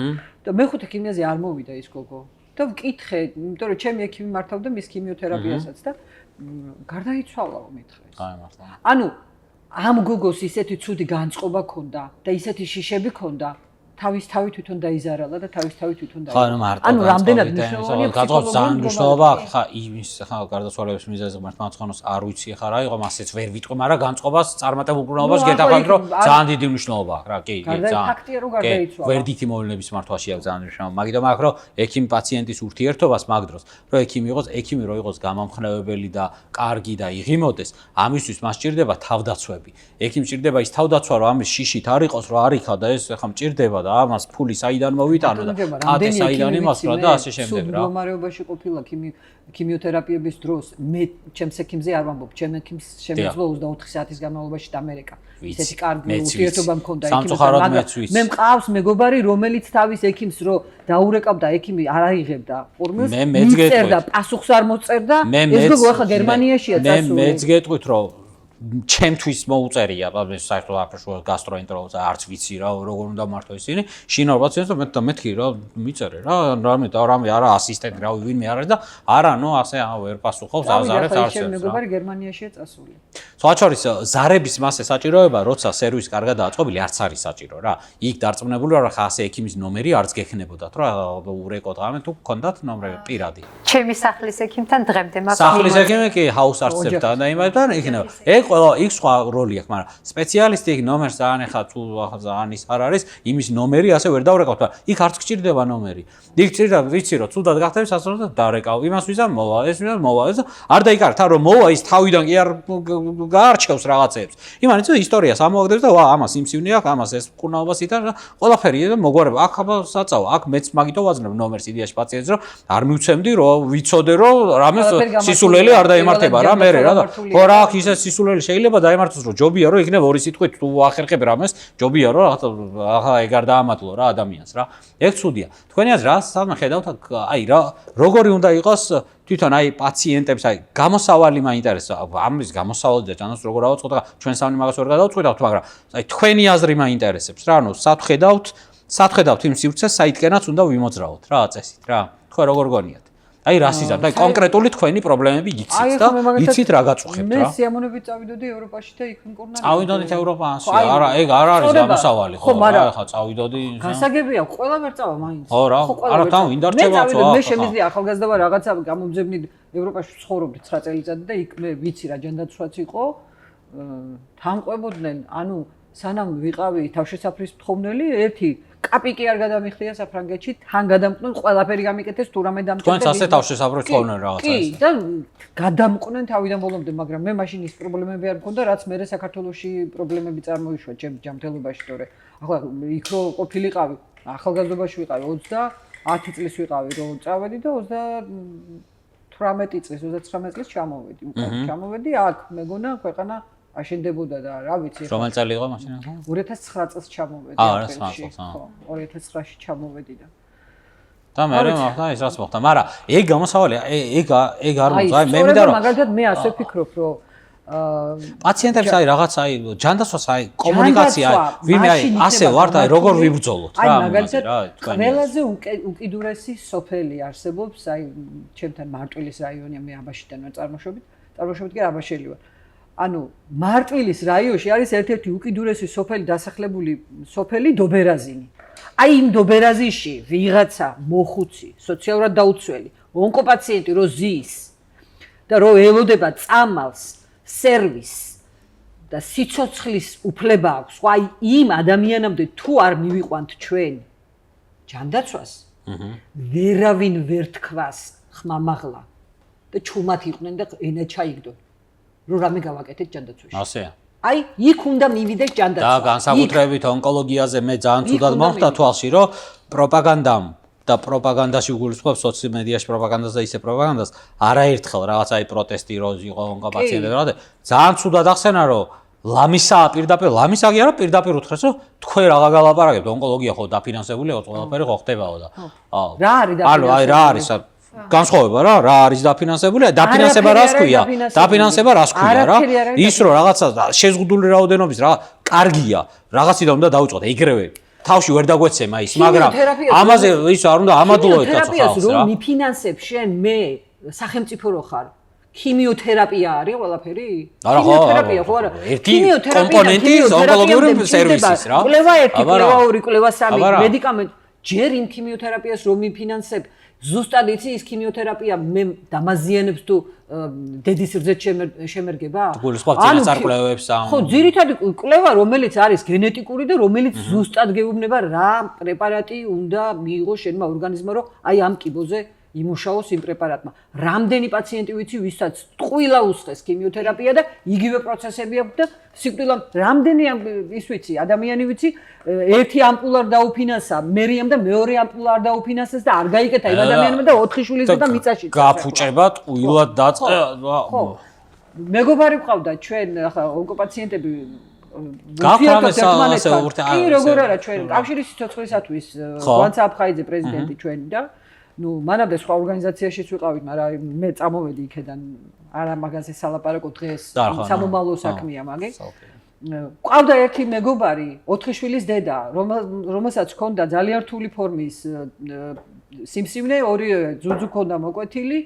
და მეხუთე ქიმიაზე არ მოვიდა ის გოგო. და ვკითხე, იმიტომ რომ ჩემი ექიმი მართავდა მის ქიმიოთერაპიასაც და გარდაიცვალაო მეთხრეს. აი მართლა. ანუ ამ გოგოს ისეთი ცუდი განწყობა ქონდა და ისეთი შიშები ქონდა, თავის თავი თვითონ დაიზარალა და თავის თავი თვითონ ხო, ანუ მარტო. ანუ რამდენად მნიშვნელოვანია განწყობს ძალიან მნიშვნელობა აქვს. ხა იმის ხა გარდაცვალების მიზეზი მართლაც არ ვიცი ხა რა იყო, მასეც ვერ ვიტყვი, მაგრამ განწყობას წარმატებულ მკურნალობას გეტყვით, რომ ძალიან დიდი მნიშვნელობა აქვს რა, კი, ძალიან. ფაქტია რომ გარდაიცვალა. ვერდითი მოვლენების მართვაში აქვს ძალიან მნიშვნელობა. მაგიტომ აქ რომ ექიმ პაციენტის ურთიერთობას მაგ დროს, რომ ექიმი რო იყოს გამამხნევებელი და კარგი და იღიმოდეს, ამისთვის მას სჭირდება თავდაცვები. ექიმს სჭირდება ის თავდაცვა, რომ ამის შიშით არ იყოს, რომ არ იქა და ეს ხა მჭირდება და ამას ფული საიდან მოვიტანო და ათე საიდან იმასრა და ასე შემდეგ რა. მდგომარეობაში ყოფილა ქიმიოთერაპიების დროს მე ჩემს ექიმზე არ ვამბობ, ჩემ ექიმს შემეძლო 24 საათის განმავლობაში და ამერიკა. ისეთი კარგი ურთიერთობა მქონდა ექიმთან, მაგრამ მე მყავს მეგობარი, რომელიც თავის ექიმს რო დაურეკავდა, ექიმი არ აიღებდა ფორმულას, მიწერდა, პასუხს არ მოწერდა. ეს გოგო ახლა გერმანიაშია წასული. მე მეც გეტყვით რომ ჩემთვის მოუწერია საერთოდ აფრიშო გასტროენტეროლოგია არც ვიცი რა როგორ უნდა მართო ისინი შინაურ პაციენტს და მეთქი რა მიწერე რა რამე არა ასისტენტი რა ვინმე არ არის და არა ნუ ასე ვერ პასუხობს აზარებს არც ჩემ მეგობარი გერმანიაშია წასული. სხვა შორის ზარების მასე საჭიროება როცა სერვისი კარგადაა აწყობილი არც არის საჭირო რა იქ დარწმუნებული ვარ ხა ასე ექიმის ნომერი არც გექნებოდათ რა ურეკოთ ამე თუ გქონდათ ნომრები პირადი ჩემი სახლის ექიმთან დღემდე მაქვს სახლის ექიმი კი ჰაუს არცებთან და იმასთან იქნება ყველა იქ სხვა როლი აქვს, მაგრამ სპეციალისტი იქ ნომერს ძალიან ეხა თუ ძალიან ის არ არის, იმის ნომერი ასე ვერ დავრეკავთ, იქ არც გჭირდება ნომერი. იქ ჭირდება ვიცი რომ თუდად გახდები სასწავლებლად დარეკავ. იმას ვიზამ მოვა, ეს მოვა, ეს არ დაიკარგ თან რომ მოვა ის თავიდან კი არ გაარჩევს რაღაცებს. იმანიც ისტორიას ამოვაგდებს და ვა ამას იმსივნე აქვს, ამას ეს მკურნალობას ითარ ყველაფერი და მოგვარება. აქ აბა საწავა, აქ მეც მაგითო ვაძლევ ნომერს იდეაში პაციენტს რომ არ მივცემდი რომ ვიცოდე რომ რამეს სისულელი არ დაემართება რა მე რა და ხო რა აქ ისე სისულელი შეიძლება დაემართოს რომ ჯობია რომ იქნებ ორი სიტყვით თუ ახერხებ რამეს ჯობია რომ ახლა ეგ არ დაამატლო რა ადამიანს რა ეგ ცუდია თქვენი აზრით რა სამხედავთ აი რა როგორი უნდა იყოს თვითონ აი პაციენტებს აი გამოსავალი მაინტერესებს ამის გამოსავალი და ჯანოს როგორ ავაწყოთ რა ჩვენ სამი მაგას ვერ გადავწყვეტავთ მაგრამ აი თქვენი აზრი მაინტერესებს რა ანუ სათხედავთ იმ სივრცეს საითკენაც უნდა ვიმოძრაოთ რა წესით რა თქვენ როგორ გონიათ აი რასიზმი, აი კონკრეტული თქვენი პრობლემები იცით და იცით რა გაწუხებთ რა. მე სიამოვნებით წავიდოდი ევროპაში და იქ მკურნალობდი. წავიდოდით ევროპაში? არა, ეგ არ არის გამოსავალი ხო? რა, ხა წავიდოდი. გასაგებია, ყველა ვერ წავა მაინც. ხო რა, არა თან ინდარჩევაც ხო? მე შემიძლია ახალგაზრდა ვარ, რაღაცა გამომძებნი ევროპაში ვცხოვრობდი 9 წელიწადი და იქ მე ვიცი რა ჯანდაცვაც იყო. თანყვებოდნენ, ანუ სანამ ვიყავი თავშესაფრის მთხოვნელი, ერთი კაპიკი არ გადამიხდია საფრანგეთში, თან გადამყვნენ ყველაფერი გამიკეთეს თუ რამე დამჭერდა. თქვენც ასე თავშესაფრის მთხოვნელი რაღაცა ის. კი, და გადამყვნენ თავიდან ბოლომდე, მაგრამ მე მაშინ ის პრობლემები არ მქონდა, რაც მე საქართველოში პრობლემები წარმოიშვა ჩემ ჯანმრთელობაში, თორე ახლა იქ რო ყოფილიყავი, ახალგაზრდობაში ვიყავი 30 წლის ვიყავი, რომ წავედი და 38 წლის, 39 წლის ჩამოვედი. ჩამოვედი აქ, მეგონა ქვეყანა აშენდებოდა და რა ვიცი რომელ წელი იყო მაშინ 2009 წელს ჩამოვედი აპრილში ხო 2009-ში ჩამოვედი და მე მოხდა ის რაც მოხდა მაგრამ ეგ გამოსავალი ეგ არ მოხდა აი მე მინდა რომ მაგალითად მე ასე ვფიქრობ რომ პაციენტებს აი რაღაც აი ჯანდაცვას აი კომუნიკაცია ვინმე აი ასე ვართ აი როგორ ვიბრძოლოთ რა აი მაგალითად ყველაზე უკიდურესი სოფელი არსებობს აი ჩემთან მარტვილის რაიონია მე აბაშიდან ვარ წარმოშობით კი აბაშელი ვარ ანუ მარტვილის რაიონში არის ერთ-ერთი უკიდურესი სოფელი დასახლებული სოფელი დობერაზინი. აი იმ დობერაზინში ვიღაცა მოხუცი, სოციალურად დაუცველი, ონკოპაციენტი რო ზის და რო ელოდება წამალს, სერვისს და სიცოცხლის უფლება აქვს. აი იმ ადამიანამდე თუ არ მივიყვანთ ჩვენ ჯანდაცვას, ვერავინ ვერ თქვას ხმამაღლა და ჩუმად იყვნენ და ენა ჩაიგდონ. რო რამე გავაკეთეთ ჯანდაცვაში. ასეა. აი, იქ უნდა მივიდეს ჯანდაცვა. და განსაკუთრებით ონკოლოგიაზე მე ძალიან ცუდად მომხდა თვალში, რომ პროპაგანდამ და პროპაგანდაში უგულისხმობს სოციომედიაში პროპაგანდას და ისე პროპაგანდას არაერთხელ რაღაც აი პროტესტი რო იყო ონკოპაციენტები რა და ძალიან ცუდად ახსენა რომ ლამისაა ლამისა კი არა პირდაპირ უთხრეს რომ თქვენ რაღა გალაპარაკებთ ონკოლოგია ხო დაფინანსებული იყო ყველაფერი ხო ხდებაო და რა არის ანუ აი რა არის განსხვავება რა არის დაფინანსებული? დაფინანსება რას ქვია? დაფინანსება რას ქვია რა? ის რომ რაღაცა შეზღუდული რაოდენობის რა კარგია, რაღაციდან უნდა დაუწყოთ, ეგრევე თავში ვერ დაგვეცემა ის, მაგრამ ამაზე ის არ უნდა ამადლოეთ კაცო ხალხს რა. რომ მიფინანსებ შენ მე სახელმწიფო რო ხარ. ქიმიოთერაპია არის ყველაფერი? ქიმიოთერაპია ხო არა? კომპონენტის ონკოლოგიური სერვისის რა. კვლევა 1, კვლევა 2, კვლევა 3, მედიკამენტი ჯერ იმ ქიმიოთერაპიას რომ მიფინანსებ, ზუსტად იცი ის ქიმიოთერაპია მე დამაზიანებს თუ დედის რძეს შემერგება? ანუ წარკვლევებს ხო, ძირითადი კვლევა რომელიც არის გენეტიკური და რომელიც ზუსტად გეუბნება რა პრეპარატი უნდა მიიღოს შენმა ორგანიზმმა რომ აი ამ კიბოზე იმუშაოს იმ პრეპარატმა. რამდენი პაციენტი ვიცი, ვისაც ტყუილა უსხეს ქიმიოთერაპია და იგივე პროცესები აქვს და სიკვდილად რამდენი ის ვიცი, ადამიანი ვიცი, ერთი ამპულა არ დაუფინანსა, მერიამ და მეორე ამპულა არ დაუფინანსეს და არ გაიკეთა იმ ადამიანმა და 4 შვილის და მიწაში. გაფუჭება ტყუილად დაწყე. მეგობარი ყავდა ჩვენ ახლა ონკოპაციენტები კი როგორ არა ჩვენ კავშირის სიცოცხლისათვის ვანცა აფხაიძე პრეზიდენტი ჩვენი და ну, მანამდე სხვა ორგანიზაციაში ვიყავით, მაგრამ მე წამოვედი იქედან, არა მაგაზე სალაპარაკო დღეს, სამომავლო საქმეა მაგე. ყავდა ერთი მეგობარი, 4 შვილის დედა, რომელსაც ჰქონდა ძალიან რთული ფორმის სიმსივნე, ორივე ძუძუ ჰქონდა მოკვეთილი,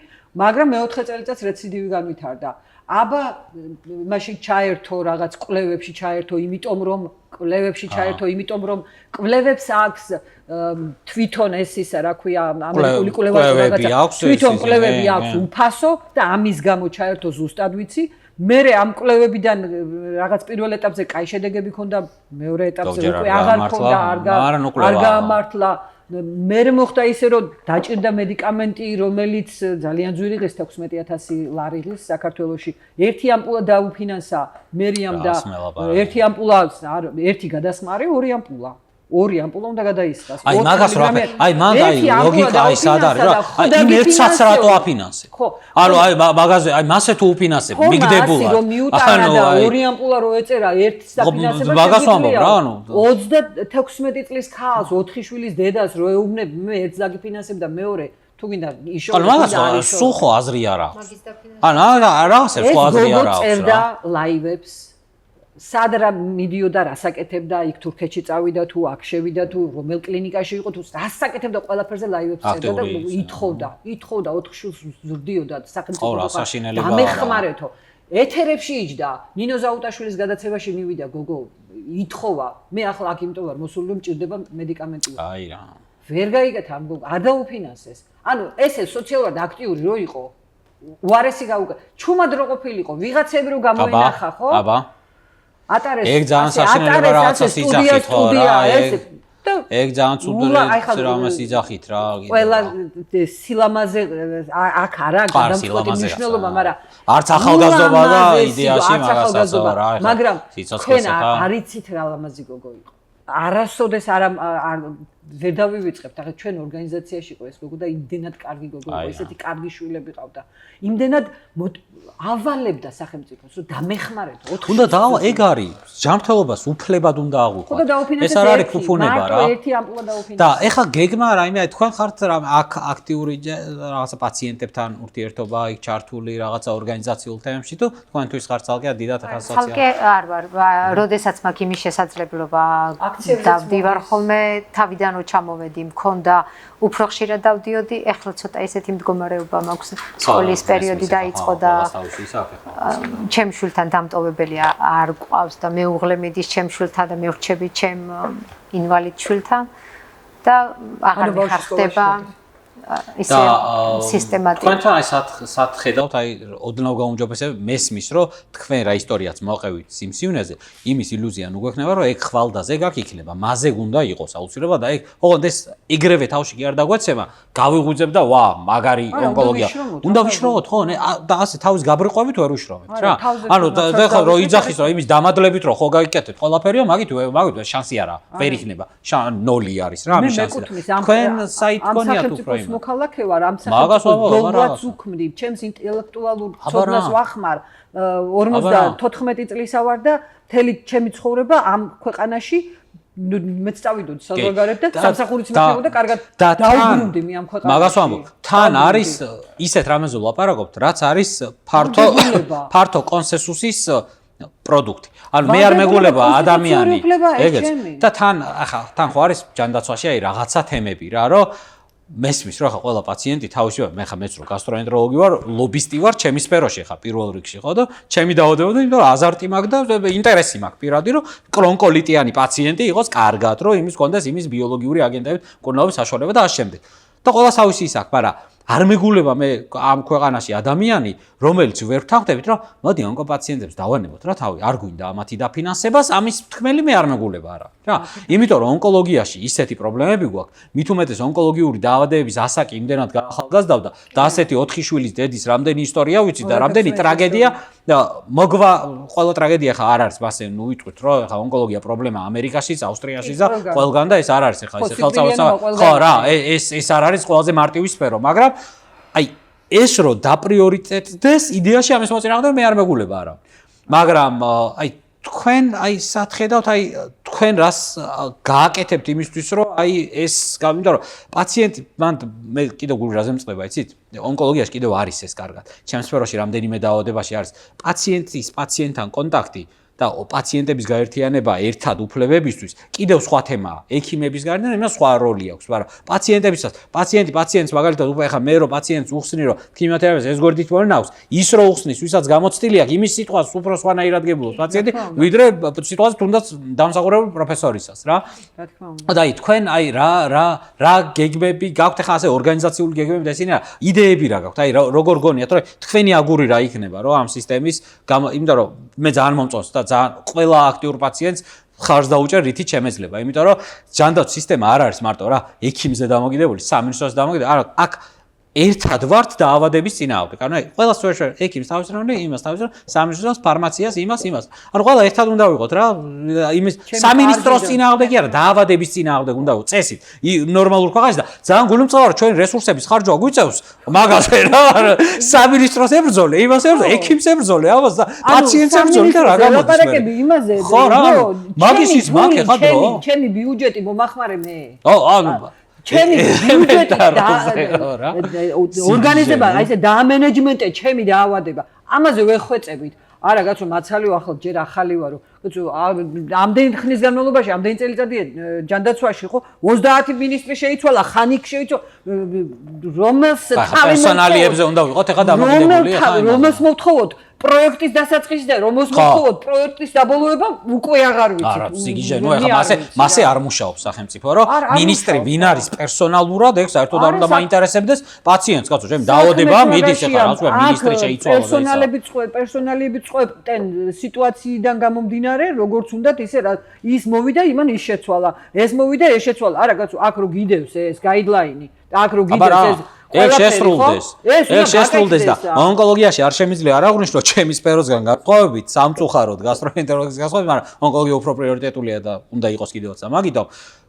მაგრამ მე-4 წელიწადს რეციდივი განვითარდა. აბა მაშინ ჩაერთო რაღაც კვლევებში ჩაერთო, იმიტომ რომ კვლევებს აქვს თვითონ ეს ისა რა ქვია ამერიკული კვლევები აქვს თვითონ კვლევები აქვს უფასო და ამის გამო ჩაერთო ზუსტად ვიცი მე ამ კვლევებიდან რაღაც პირველ ეტაპზე კაი შედეგები ჰქონდა მეორე ეტაპზე უკვე აღარ ჰქონდა არ გაამართლა მე მოხდა ისე რომ დაჭირდა მედიკამენტი რომელიც ძალიან ძვირი დღეს 16000 ლარი ღირს საქართველოში ერთი ამპულა დაუფინანსა მერიამ და ერთი ამპულა ერთი გადასხმარი ორი ამპულა უნდა გადაისხას. აი მაგას რა აი მაგ აი ლოგიკა აი სად არის რა აი იმ ერთსაც რატო აფინანსებ? ანუ აი მაგაზე აი მასე თუ უფინანსებ მიგდებულად. ანუ ორი ამპულა რო ეწერა ერთს დაფინანსება მაგას ვამბობ რა ანუ 36 წლის ქალს 4 შვილის დედას რო ეუბნებ მე ერთს დაგიფინანსებ და მეორე თუ გინდა იშოვე. ანუ მაგას სულ ხო აზრი არ აქვს. ანუ რაღაცა სხვა აზრი არ აქვს რა. წერდა ლაივებს სად რა მიდიოდა რასაკეთებდა იქ თურქეთში წავიდა თუ აქ შევიდა თუ რომელ კლინიკაში იყო თუ რასაკეთებდა ყველაფერზე ლაივებს წერდა და ითხოვდა 4 შვილს ზრდიოდა სახელმწიფო დამეხმარეთო ეთერებში იჯდა ნინო ზაუტაშვილის გადაცემაში მივიდა გოგო ითხოვა მე ახლა აქ იმიტომ ვარ მოსული რომ მჭირდება მედიკამენტი აი რა ვერ გაიგეთ ამ გოგო არ დაუფინანსეს ანუ ესე სოციალურად აქტიური რო იყო უარესი გაუკა ჩუმად რო ყოფილიყო ვიღაცები რო გამოენახა ხო აბა ატარეს ეგ ძალიან საშინელება რაღაცას იძახით ხო რა ეგ ძალიან ცუდად რამას იძახით რა ყველა სილამაზე აქ არა გადამწყვეტი მნიშვნელობა მაგრამ არც ახალგაზრდობა და იდეაში მაგასაც რა ეხლა მაგრამ თქვენ არიცით რა ლამაზი გოგო იყო არასოდეს არ ვერ დავივიწყებთ ახლა ჩვენ ორგანიზაციაში იყო ეს გოგო და იმდენად კარგი გოგო იყო ესეთი კარგი შვილები ყავდა იმდენად ავალებდა სახელმწიფოს რომ დამეხმარეთო 4 უნდა დაავა ეგ არის ჯანმრთელობას უფლებად უნდა აღვიქვათ ეს არ არის ფუფუნება რა ერთი ამპულა დაუფინანსა და ეხლა გეგმა რაიმე აი თქვენ ხართ აქ აქტიური რაღაცა პაციენტებთან ურთიერთობა იქ ჩართული რაღაცა ორგანიზაციულ თემებში თუ თქვენ თუ ის ხართ ცალკე დიდად ახასიათებთ ცალკე არ ვარ როდესაც მაქვს იმის შესაძლებლობა დავდივარ ხოლმე თავიდან რო ჩამოვედი მქონდა უფრო ხშირად დავდიოდი ეხლა ცოტა ესეთი მდგომარეობა მაქვს სკოლის პერიოდი დაიწყო და ჩემ შვილთან დამტოვებელი არ ყავს და მეუღლე მიდის ჩემ შვილთან და მე ვრჩები ჩემ ინვალიდ შვილთან და აღარ ხდება ისე სისტემატიკურად. თქვენთან აი სად ხედავთ აი ოდნავ გაუმჯობესებ მესმის რომ თქვენ რა ისტორიაც მოყევით სიმსივნეზე იმის ილუზია ნუ გვექნება რომ ეგ ხვალდაზე გაკ იქნება მასე უნდა იყოს აუცილებლად და ეგ ოღონდ ეს იგრევე თავში კი არ დაგვეცემა გავიღვიძებ და ვა მაგარი ონკოლოგია უნდა ვიშროვოთ ხო და ასე თავის გაბრიყვებით ვერ ვიშროვებთ რა ანუ და ხო რომ იძახის რომ იმის დამადლებით რომ ხო გაიკეთეთ ყველაფერია მაგით შანსი არა ვერ იქნება ნოლი არის რა ამის შანსი თქვენ საით გონიათ უფრო იმ მოქალაქე ვარ ამ სახელმწიფოს უქმნი ჩემს ინტელექტუალურ ცოდნას ვახმარ 54 წლისა ვარ და მთელი ჩემი ცხოვრება ამ ქვეყანაში მეც წავიდოდი საზღვარგარეთ და სამსახურიც მექნებოდა კარგად დაუბრუნდი მე ამ ქვეყანაში. მაგას ვამბობ, თან არის ისეთ რამეზე ვლაპარაკობთ, რაც არის ფართო კონსენსუსის პროდუქტი. ანუ მე არ მეგულება ადამიანი ეგეც და თან ხო არის ჯანდაცვაში აი რაღაცა თემები რა, რომ მესმის რომ ხა ყველა პაციენტი თავისუფლად მე ხა მეც რო გასტროენტეროლოგი ვარ, ლობისტი ვარ, ჩემი სფეროში ხა პირველ რიგში ხო და ჩემი დაავადება და იმიტომ რომ აზარტი მაქვს და ინტერესი მაქვს პირადი რომ კრონკოლიტიანი პაციენტი იყოს კარგად, რომ იმის კონდეს იმის ბიოლოგიური აგენტებით მკურნალობის საშუალება და ასე შემდეგ. და ყველა თავისი ის აქვს, მაგრამ არ მეგულება მე ამ ქვეყანაში ადამიანი, რომელიც ვერ ვთანხმდებით, რომ მოდი ონკოპაციენტებს დავანებოთ რა თავი, არ გვინდა ამათი დაფინანსებას, ამის თქმელი მე არ მეგულება არა. რა, იმიტომ რომ ონკოლოგიაში ისეთი პრობლემები გვაქვს, მით უმეტეს ონკოლოგიური დაავადებების ასაკი იმდენად გაახალგაზრდა და ასეთი 4 შვილის დედის რამდენი ისტორია ვიცი და რამდენი ტრაგედია და მოგვა ყველა ტრაგედია ხა არ არის მასე ნუ ვიტყვით რომ ხა ონკოლოგია პრობლემა ამერიკაშიც, ავსტრიაშიც და ყველგან და ეს არ არის ხა ეს ხელსაუწყო ხო რა ეს არ არის ყველაზე მარტივი სფერო, მაგრამ აი ეს რო დაპრიორიტეტდეს იდეაში ამის მოწინააღმდეგ მე არ მეგულება არა. მაგრამ აი თქვენ აი სახედავთ აი თქვენ რას გააკეთებთ იმისთვის რომ აი ეს იმიტომ რომ პაციენტი მან მე კიდევ გული რაზე მწყდება იცით ონკოლოგიაში კიდევ არის ეს კარგად ჩემს სფეროში რამდენიმე დაავადებაში არის პაციენტთან კონტაქტი და პაციენტების გაერთიანება ერთად უფლებებისთვის კიდევ სხვა თემაა. ექიმების გარდა იმას სხვა როლი აქვს, მაგრამ პაციენტებისაც პაციენტს მაგალითად უკვე ხა მე რო პაციენტს უხსნი რომ ქიმიოთერაპიას ეს გვერდით მოინავს, ის რო უხსნის, ვისაც გამოცდილი აქვს, იმის სიტყვას უფრო სხვანაირად გებულობს პაციენტი, ვიდრე სიტყვას თუნდაც დამსახურებელ პროფესორისას რა. რა თქმა უნდა. და აი თქვენ აი რა გეგმები გაქვთ ხა ასე ორგანიზაციული გეგმები და ისინი იდეები რა გაქვთ? აი როგორ გონიათ რომ თქვენი აგური რა იქნება რომ ამ სისტემის იმიტომ რომ მე ძალიან მომწონს და ძალიან ყველა აქტიურ პაციენტს ხარჯს დაუჭერ რითიც შემეძლება. იმიტომ რომ ჯანდაცვის სისტემა არ არის მარტო რა ექიმზე დამოკიდებული, სამინისტროს დამოკიდებული, არა აქ ერთად ვართ დაავადების წინააღმდეგ. ანუ ყველა სფეროში ექიმს თავის როლი, იმას თავის როლი, სამინისტროს, ფარმაციას, იმას. ანუ ყველა ერთად უნდა ვიყოთ რა, იმის სამინისტროს წინააღმდეგ კი არა, დაავადების წინააღმდეგ უნდა ვიყოთ წესით. ნორმალურ ქვეყანაში და ძალიან გულმწყროა რომ ჩვენი რესურსების ხარჯვა გვიწევს მაგაზე რა, სამინისტროს ებრძოლე, იმას ებრძოლე, ექიმს ებრძოლე, ამას და პაციენტს ებრძოლე და რა გამოდის მე. ლაპარაკები იმაზე, ხო რა, მაგისის მაქე ხა დრო. ჩემი ბიუჯეტი მომახმარე მე. ანუ ჩემი ბიუჯეტი ორგანიზება, აი ესე დაამენეჯმენტე ჩემი დაავადება. ამაზე ვეხვეწებით. არა კაცო, მაცალი ახლა ჯერ ახალი ვარო. კაცო, ამდენი ხნის განმავლობაში, ამდენი წელიწადია ჯანდაცვაში ხო 30 მინისტრი შეიცვალა, ხანიკ შეიცვალა, რომელს თავი პერსონალიებზე უნდა ვიყოთ ეხა დამოკიდებული ხა. რომელს მოვთხოვოთ პროექტის დასაწყისი და რომელს მოვთხოვოთ პროექტის დაბოლოება უკვე აღარ ვიცით. არა, სიგიჟე, ნუ ეხა მასე არ მუშაობს სახელმწიფო, რომ მინისტრი ვინ არის პერსონალურად, ეგ საერთოდ არ უნდა მაინტერესებდეს პაციენტს, კაცო, ჩემი დაავადება მიდის ეხა რა თქმა უნდა მინისტრი შეიცვალა და ისა. პერსონალები წყვეტენ სიტუაციიდან გამომდინარე, როგორც უნდათ ისე რა ის მოვიდა, იმან ის შეცვალა. ეს მოვიდა, ეს შეცვალა. არა, კაცო, აქ რო გიდევს ეს გაიდლაინი, აქ რო გიდევს ეს ეს შესრულდეს და ონკოლოგიაში არ შემიძლია არ აღვნიშნო ჩემი სფეროსგან განსხვავებით სამწუხაროდ გასტროენტეროლოგიის განსხვავებით, მაგრამ ონკოლოგია უფრო პრიორიტეტულია და უნდა იყოს კიდევაც ამაგითო.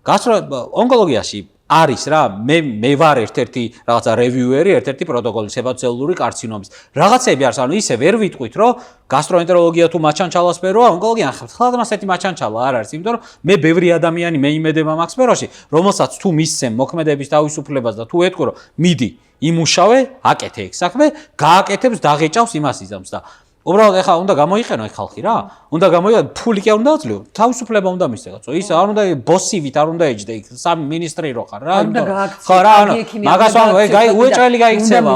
ონკოლოგიაში არის რა მე ვარ ერთ-ერთი რაღაცა რევიუერი, ერთ-ერთი პროტოკოლის ჰეპატოცელულური კარცინომის. რაღაცები არის, ანუ ისე ვერ ვიტყვით, რომ გასტროენტეროლოგია თუ მაჩანჩალა სფეროა, ონკოლოგია ხალხად ასეთი მაჩანჩალა არ არის, იმიტომ რომ მე ბევრი ადამიანი მეიმედება მაგ სფეროში, რომელსაც თუ მისცემ მოქმედების თავისუფლებას და თუ ეთქვი, რომ მიდი იმუშავე, აკეთე ეგ საქმე, გააკეთებს, დაღეჭავს, იმას იზამს და უბრალოდ ეხა უნდა გამოიყენო ეგ ხალხი რა. უნდა გამოიყენო, ფული კი არ უნდა აძლევო, თავისუფლება უნდა მისცე, კაცო. ის არ უნდა ბოსივით არ უნდა ეჯდე, სამი მინისტრი რო ხარ რა. ხო რა, მაგას ვამბობ, უეჭველი გაიქცევა,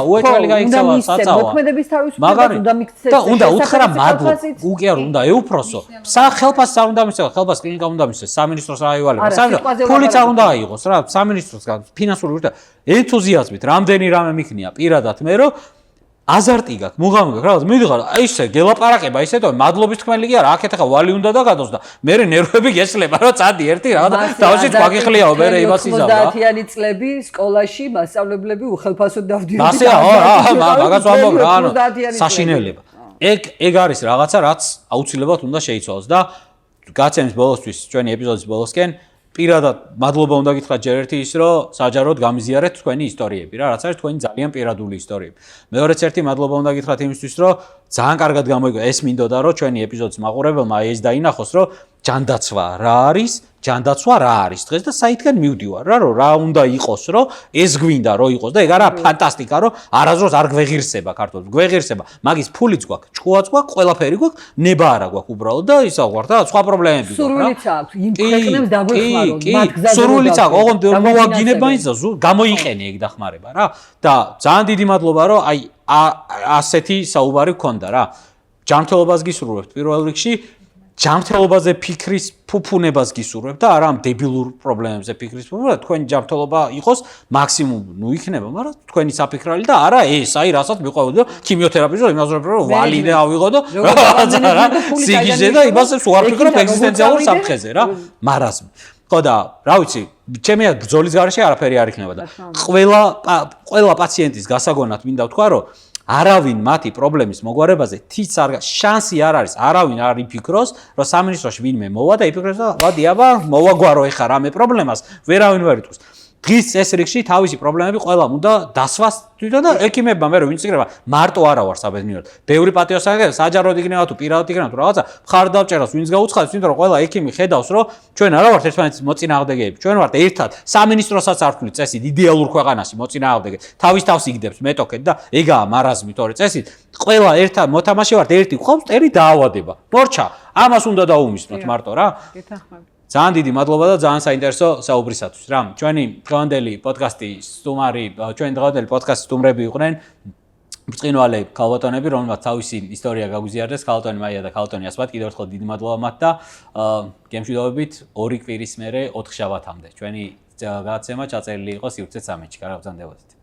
საცავა. მოქმედების თავისუფლებას უნდა მისცე. და უნდა უთხრა მადლობა, უკვე არ უნდა ეუფროსო. სახელფასს არ უნდა მისცე, ხელფასს კლინიკა უნდა მისცე, სამინისტროს რა აივალება. ფულიც არ უნდა აიღოს რა, სამინისტროსგან ფინანსური და ენთუზიაზმით, რამდენი რამე მიქნია პირადად მე რომ აზარტი გაქვს, მუღამი გაქვს, რაღაც მიდიხარ, აი ესე გელაპარაკება, ისეთო, მადლობის თქმელი კი არა, აქეთ ახლა ვალი უნდა დაგადოს და მე ნერვები გეცლება, რომ წადი ერთი რა და თავშიც ვაგიხლიაო, მე იმას იზამდა. 90-იანი წლები სკოლაში მასწავლებლები უხელფასოდ დავდიოდნენ. მასეა, მაგას ვამბობ რა, ანუ საშინელება. ეგ არის რაღაცა, რაც აუცილებლად უნდა შეიცვალოს და გაცემის ბოლოსთვის, ჩვენი ეპიზოდის ბოლოსკენ პირადად მადლობა უნდა გითხრათ ჯერ ერთი ის რომ საჯაროდ გამიზიარეთ თქვენი ისტორიები რა რაც არის თქვენი ძალიან პირადული ისტორიები. მეორეც ერთი მადლობა უნდა გითხრათ იმისთვის რომ ძალიან კარგად გამოიგო ეს მინდოდა რომ ჩვენი ეპიზოდის მაყურებელმა ეს დაინახოს რომ ჯანდაცვა რა არის, ჯანდაცვა რა არის დღეს და საითგან მივდივარ რა, რომ რა უნდა იყოს, რომ ეს გვინდა რომ იყოს და ეგ არა ფანტასტიკა, რომ არასდროს არ გვეღირსება ქართულს, გვეღირსება, მაგის ფულიც გვაქვს, ჭკუაც გვაქვს, ყველაფერი გვაქვს, ნება არა გვაქვს უბრალოდ და ისა ვარ და სხვა პრობლემები გვაქვს რა. სურვილიც აქვს, იმ ქვეყნებს დაგვეხმაროთ, მათ გზაზე. სურვილიც აქვს, ოღონდ მოვაგინება ის და გამოიყენე ეგ დახმარება რა. და ძალიან დიდი მადლობა, რომ აი ასეთი საუბარი გქონდა რა. ჯანმრთელობას გისურვებთ პირველ რიგში. ჯანმრთელობაზე ფიქრის ფუფუნებას გისურვებთ და არა ამ დებილურ პრობლემებზე ფიქრის ფუფუნება, თქვენი ჯანმრთელობა იყოს მაქსიმუმ, ნუ იქნება, მაგრამ თქვენი საფიქრალი და არა ეს, აი რასაც მიყვებოდო ქიმიოთერაპიაზე, იმას რომ ვალიდე ავიღო და რაღაცა რა, სიგიჟე და იმას უარ ფიქრობ ეგზისტენციალურ საფრთხეზე რა, მარაზმი. ხო და რა ვიცი, ჩემი ბრძოლის გარეშე არაფერი არ იქნება და ყველა პაციენტის გასაგონად მინდა ვთქვა, რომ არავინ მათი პრობლემის მოგვარებაზე თიც არ შანსი არ არის, არავინ არ იფიქროს, რომ სამინისტროში ვინმე მოვა და იფიქროს და ვადი აბა მოვაგვარო ეხა რამე პრობლემას, ვერავინ ვერ იტყვის. დღის წეს რიგში თავისი პრობლემები ყველამ უნდა დასვას თვითონ და ექიმებმა მე რომ ვინც იგრება მარტო არა ვარ საბედნიეროდ. ბევრი პატიოსაგებია საჯაროდ იქნება თუ პირადად იქნება თუ რაღაცა მხარდამჭერას ვინც გაუცხადებს, იმიტომ რომ ყველა ექიმი ხედავს რომ ჩვენ არა ვართ ერთმანეთის მოწინააღმდეგეები. ჩვენ ვართ ერთად სამინისტროსაც არ ვქმნით წესით იდეალურ ქვეყანაში მოწინააღმდეგე. თავის თავს იგდებს მეტოქეთ და ეგაა მარაზმი, თორე წესით ყველა ერთად მოთამაშე ვართ, ერთი გვყავს, წერი დაავადება. მორჩა, ამას უნდა დაუმისნოთ მარტო რა. გეთანხმებით. ძალიან დიდი მადლობა და ძალიან საინტერესო საუბრისათვის რა. ჩვენი დღევანდელი პოდკასტი სტუმარი, ჩვენი დღევანდელი პოდკასტის სტუმრები იყვნენ ბრწყინვალე ქალბატონები, რომელმაც თავისი ისტორია გაგვიზიარდეს, ქალბატონი მაია და ქალბატონი ასმათ. კიდევ ერთხელ დიდი მადლობა მათ და გემშვიდობებით 2 კვირის მერე 4 შაბათამდე. ჩვენი გადაცემა ჩაწერილი იყო სივრცე 13-ში. კარგად გრძანდებოდეთ.